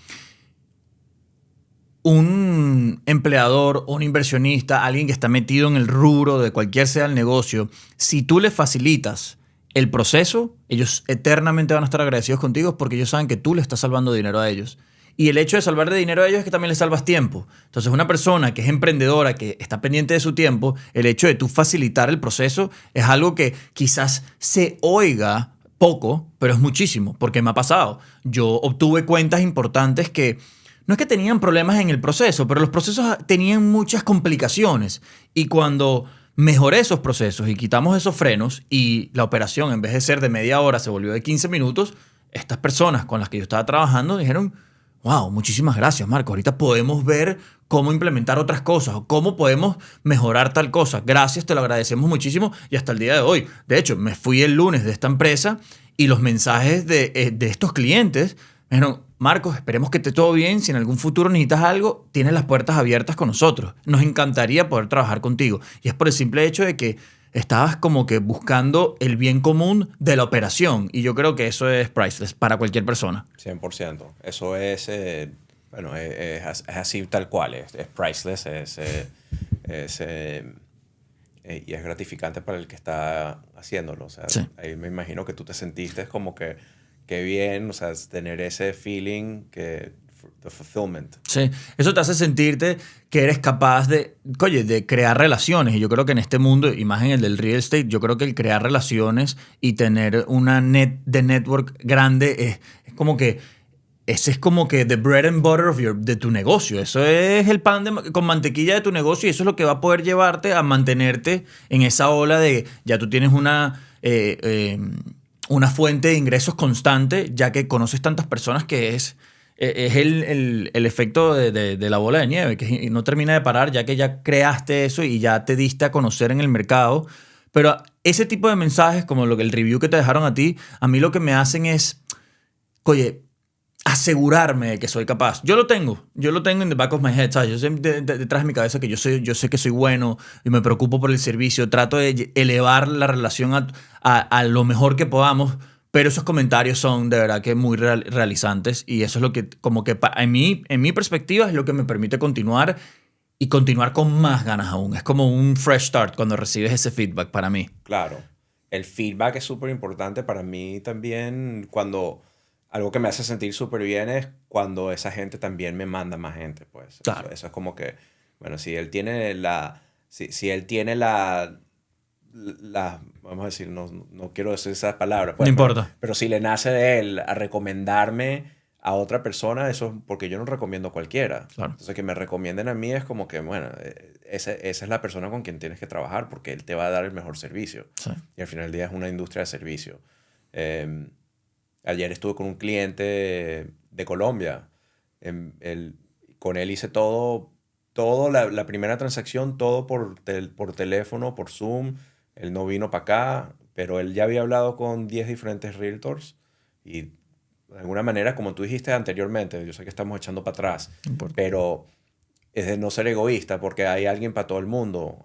un empleador o un inversionista, alguien que está metido en el rubro de cualquier sea el negocio, si tú le facilitas el proceso, ellos eternamente van a estar agradecidos contigo porque ellos saben que tú le estás salvando dinero a ellos. Y el hecho de salvarle dinero a ellos es que también le salvas tiempo. Entonces, una persona que es emprendedora, que está pendiente de su tiempo, el hecho de tú facilitar el proceso es algo que quizás se oiga poco, pero es muchísimo, porque me ha pasado. Yo obtuve cuentas importantes que no es que tenían problemas en el proceso, pero los procesos tenían muchas complicaciones. Y cuando mejoré esos procesos y quitamos esos frenos y la operación en vez de ser de media hora se volvió de 15 minutos, estas personas con las que yo estaba trabajando dijeron, wow, muchísimas gracias, Marco. Ahorita podemos ver cómo implementar otras cosas o cómo podemos mejorar tal cosa. Gracias, te lo agradecemos muchísimo y hasta el día de hoy. De hecho, me fui el lunes de esta empresa y los mensajes de estos clientes me dijeron, Marcos, esperemos que esté todo bien. Si en algún futuro necesitas algo, tienes las puertas abiertas con nosotros. Nos encantaría poder trabajar contigo. Y es por el simple hecho de que estabas como que buscando el bien común de la operación. Y yo creo que eso es priceless para cualquier persona. 100%. Eso es, bueno, es así tal cual, es priceless, y es gratificante para el que está haciéndolo. O sea, Sí. ahí me imagino que tú te sentiste como que bien, o sea, tener ese feeling the fulfillment. Sí, eso te hace sentirte que eres capaz de crear relaciones. Y yo creo que en este mundo, y más en el del real estate, yo creo que el crear relaciones y tener una network grande es como que, ese es como que the bread and butter de tu negocio. Eso es el pan con mantequilla de tu negocio y eso es lo que va a poder llevarte a mantenerte en esa ola de ya tú tienes una fuente de ingresos constante, ya que conoces tantas personas que es el efecto de la bola de nieve, que no termina de parar ya que ya creaste eso y ya te diste a conocer en el mercado. Pero ese tipo de mensajes, como el review que te dejaron a ti, a mí lo que me hacen es, oye, asegurarme de que soy capaz. Yo lo tengo en the back of my head, ¿sabes? Yo sé detrás de mi cabeza que yo sé que soy bueno y me preocupo por el servicio, trato de elevar la relación a lo mejor que podamos, pero esos comentarios son de verdad que muy realizantes y eso es lo que, como que en mi perspectiva, es lo que me permite continuar y continuar con más ganas aún. Es como un fresh start cuando recibes ese feedback para mí. Claro, el feedback es súper importante para mí también cuando algo que me hace sentir súper bien es cuando esa gente también me manda más gente, pues. Claro. Eso es como que, bueno, si él tiene si él tiene vamos a decir, no quiero decir esas palabras, No pues, importa. pero si le nace de él a recomendarme a otra persona, eso es porque yo no recomiendo a cualquiera. Claro. Entonces, que me recomienden a mí es como que, bueno, esa es la persona con quien tienes que trabajar porque él te va a dar el mejor servicio. Sí. Y al final del día es una industria de servicio. Ayer estuve con un cliente de Colombia. Con él hice todo la primera transacción, todo por teléfono, por Zoom. Él no vino para acá, pero él ya había hablado con 10 diferentes realtors y de alguna manera, como tú dijiste anteriormente, yo sé que estamos echando para atrás, No importa. pero es de no ser egoísta porque hay alguien para todo el mundo.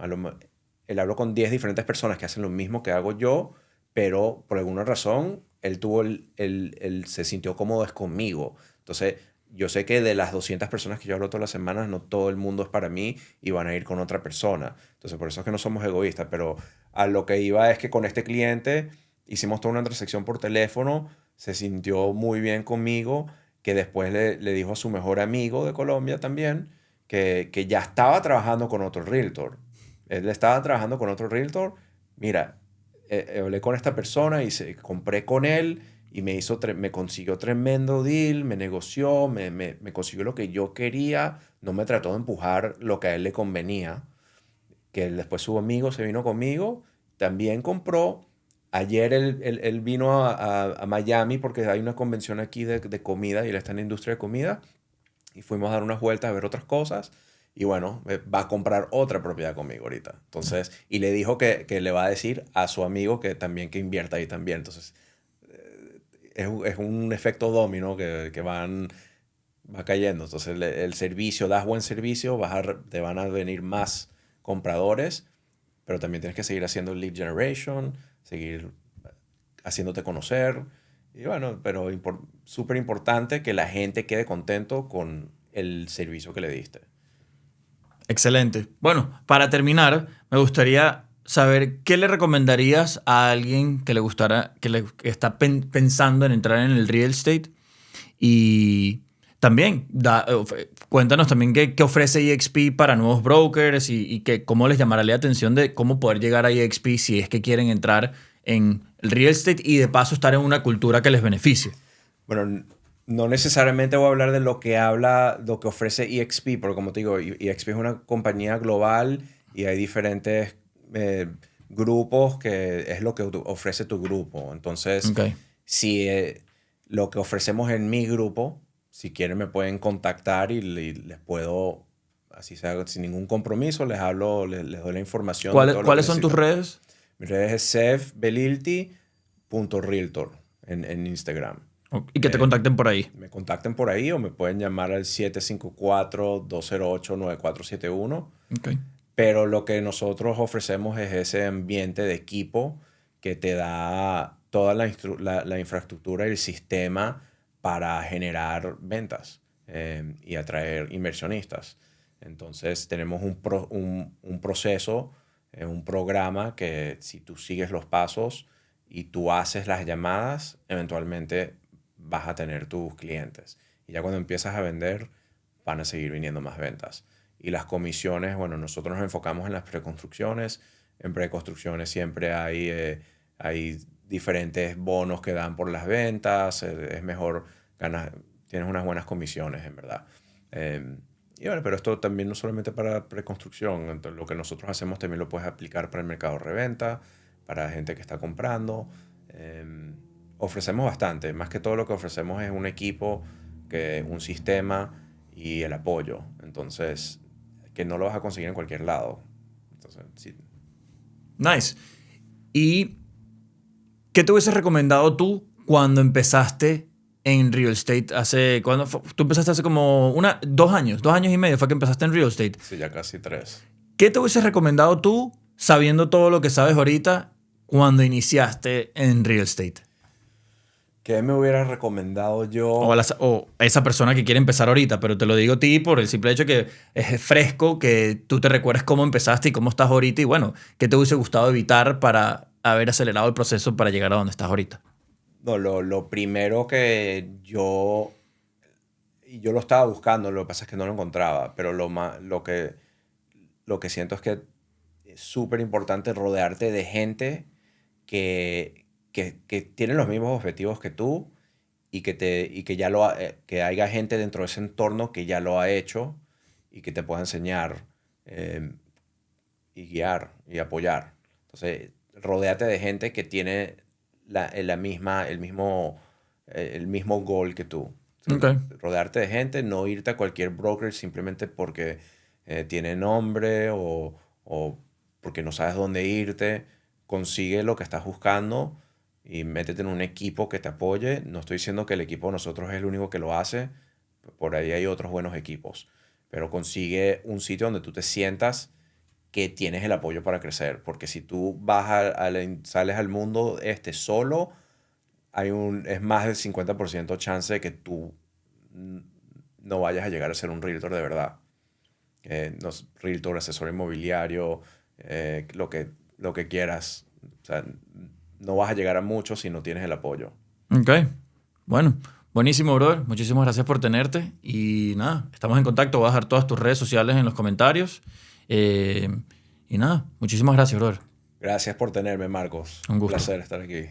Él habló con 10 diferentes personas que hacen lo mismo que hago yo, pero por alguna razón él se sintió cómodo es conmigo. Entonces, yo sé que de las 200 personas que yo hablo todas las semanas, no todo el mundo es para mí y van a ir con otra persona. Entonces, por eso es que no somos egoístas, pero a lo que iba es que con este cliente hicimos toda una transacción por teléfono, se sintió muy bien conmigo, que después le dijo a su mejor amigo de Colombia también, que ya estaba trabajando con otro realtor. Él estaba trabajando con otro realtor. Mira, hablé con esta persona y compré con él y me consiguió tremendo deal, me negoció, me consiguió lo que yo quería, no me trató de empujar lo que a él le convenía. Que después su amigo se vino conmigo, también compró. Ayer él vino a Miami porque hay una convención aquí de comida y él está en la industria de comida y fuimos a dar unas vueltas a ver otras cosas Y bueno, va a comprar otra propiedad conmigo ahorita. Entonces, y le dijo que le va a decir a su amigo que también que invierta ahí también. Entonces, es un efecto dominó que va cayendo. Entonces, el servicio, das buen servicio, te van a venir más compradores, pero también tienes que seguir haciendo lead generation, seguir haciéndote conocer. Y bueno, pero súper importante que la gente quede contento con el servicio que le diste. Excelente. Bueno, para terminar, me gustaría saber qué le recomendarías a alguien que le gustara, que está pensando en entrar en el real estate. Y también, cuéntanos también qué ofrece EXP para nuevos brokers y cómo les llamará la atención de cómo poder llegar a EXP si es que quieren entrar en el real estate y de paso estar en una cultura que les beneficie. Bueno, no necesariamente voy a hablar de lo que ofrece EXP, porque como te digo, EXP es una compañía global y hay diferentes grupos que es lo que ofrece tu grupo. Entonces, Okay. si lo que ofrecemos en mi grupo, si quieren me pueden contactar y les puedo, así sea, sin ningún compromiso, les hablo, les doy la información de todo lo que ¿Cuáles son tus necesitan. redes? Mi red es sefbelilti.realtor en Instagram. Y que te contacten por ahí. Me contacten por ahí o me pueden llamar al 754-208-9471. Okay. Pero lo que nosotros ofrecemos es ese ambiente de equipo que te da toda la infraestructura y el sistema para generar ventas y atraer inversionistas. Entonces tenemos un proceso, un programa que si tú sigues los pasos y tú haces las llamadas, eventualmente vas a tener tus clientes. Y ya cuando empiezas a vender, van a seguir viniendo más ventas. Y las comisiones, bueno, nosotros nos enfocamos en las preconstrucciones. En preconstrucciones siempre hay diferentes bonos que dan por las ventas. Es mejor, tienes unas buenas comisiones, en verdad. Y bueno, pero esto también no solamente para preconstrucción. Entonces, lo que nosotros hacemos también lo puedes aplicar para el mercado de reventa, para gente que está comprando. Ofrecemos bastante. Más que todo lo que ofrecemos es un equipo, un sistema y el apoyo. Entonces, que no lo vas a conseguir en cualquier lado. Entonces, sí. Nice. ¿Y qué te hubieses recomendado tú cuando empezaste en real estate? Tú empezaste hace como 2 años y medio fue que empezaste en real estate. Sí, ya casi 3. ¿Qué te hubieses recomendado tú sabiendo todo lo que sabes ahorita cuando iniciaste en real estate? ¿Qué me hubieras recomendado yo? O esa persona que quiere empezar ahorita, pero te lo digo a ti por el simple hecho que es fresco, que tú te recuerdes cómo empezaste y cómo estás ahorita y bueno, ¿qué te hubiese gustado evitar para haber acelerado el proceso para llegar a donde estás ahorita? No, lo primero que yo lo estaba buscando, lo que pasa es que no lo encontraba, pero lo que siento es que es súper importante rodearte de gente que tienen los mismos objetivos que tú y que que haya gente dentro de ese entorno que ya lo ha hecho y que te pueda enseñar y guiar y apoyar. Entonces, rodéate de gente que tiene el mismo goal que tú. Okay. Rodearte de gente, no irte a cualquier broker simplemente porque tiene nombre o porque no sabes dónde irte. Consigue lo que estás buscando y métete en un equipo que te apoye. No estoy diciendo que el equipo de nosotros es el único que lo hace. Por ahí hay otros buenos equipos. Pero consigue un sitio donde tú te sientas que tienes el apoyo para crecer. Porque si tú sales al mundo solo, es más del 50% chance de que tú no vayas a llegar a ser un realtor de verdad. Realtor, asesor inmobiliario, lo que quieras. O sea, no vas a llegar a mucho si no tienes el apoyo. Ok. Bueno, buenísimo, brother. Muchísimas gracias por tenerte. Y nada, estamos en contacto. Voy a dejar todas tus redes sociales en los comentarios. Y nada, muchísimas gracias, brother. Gracias por tenerme, Marcos. Un gusto. Un placer estar aquí.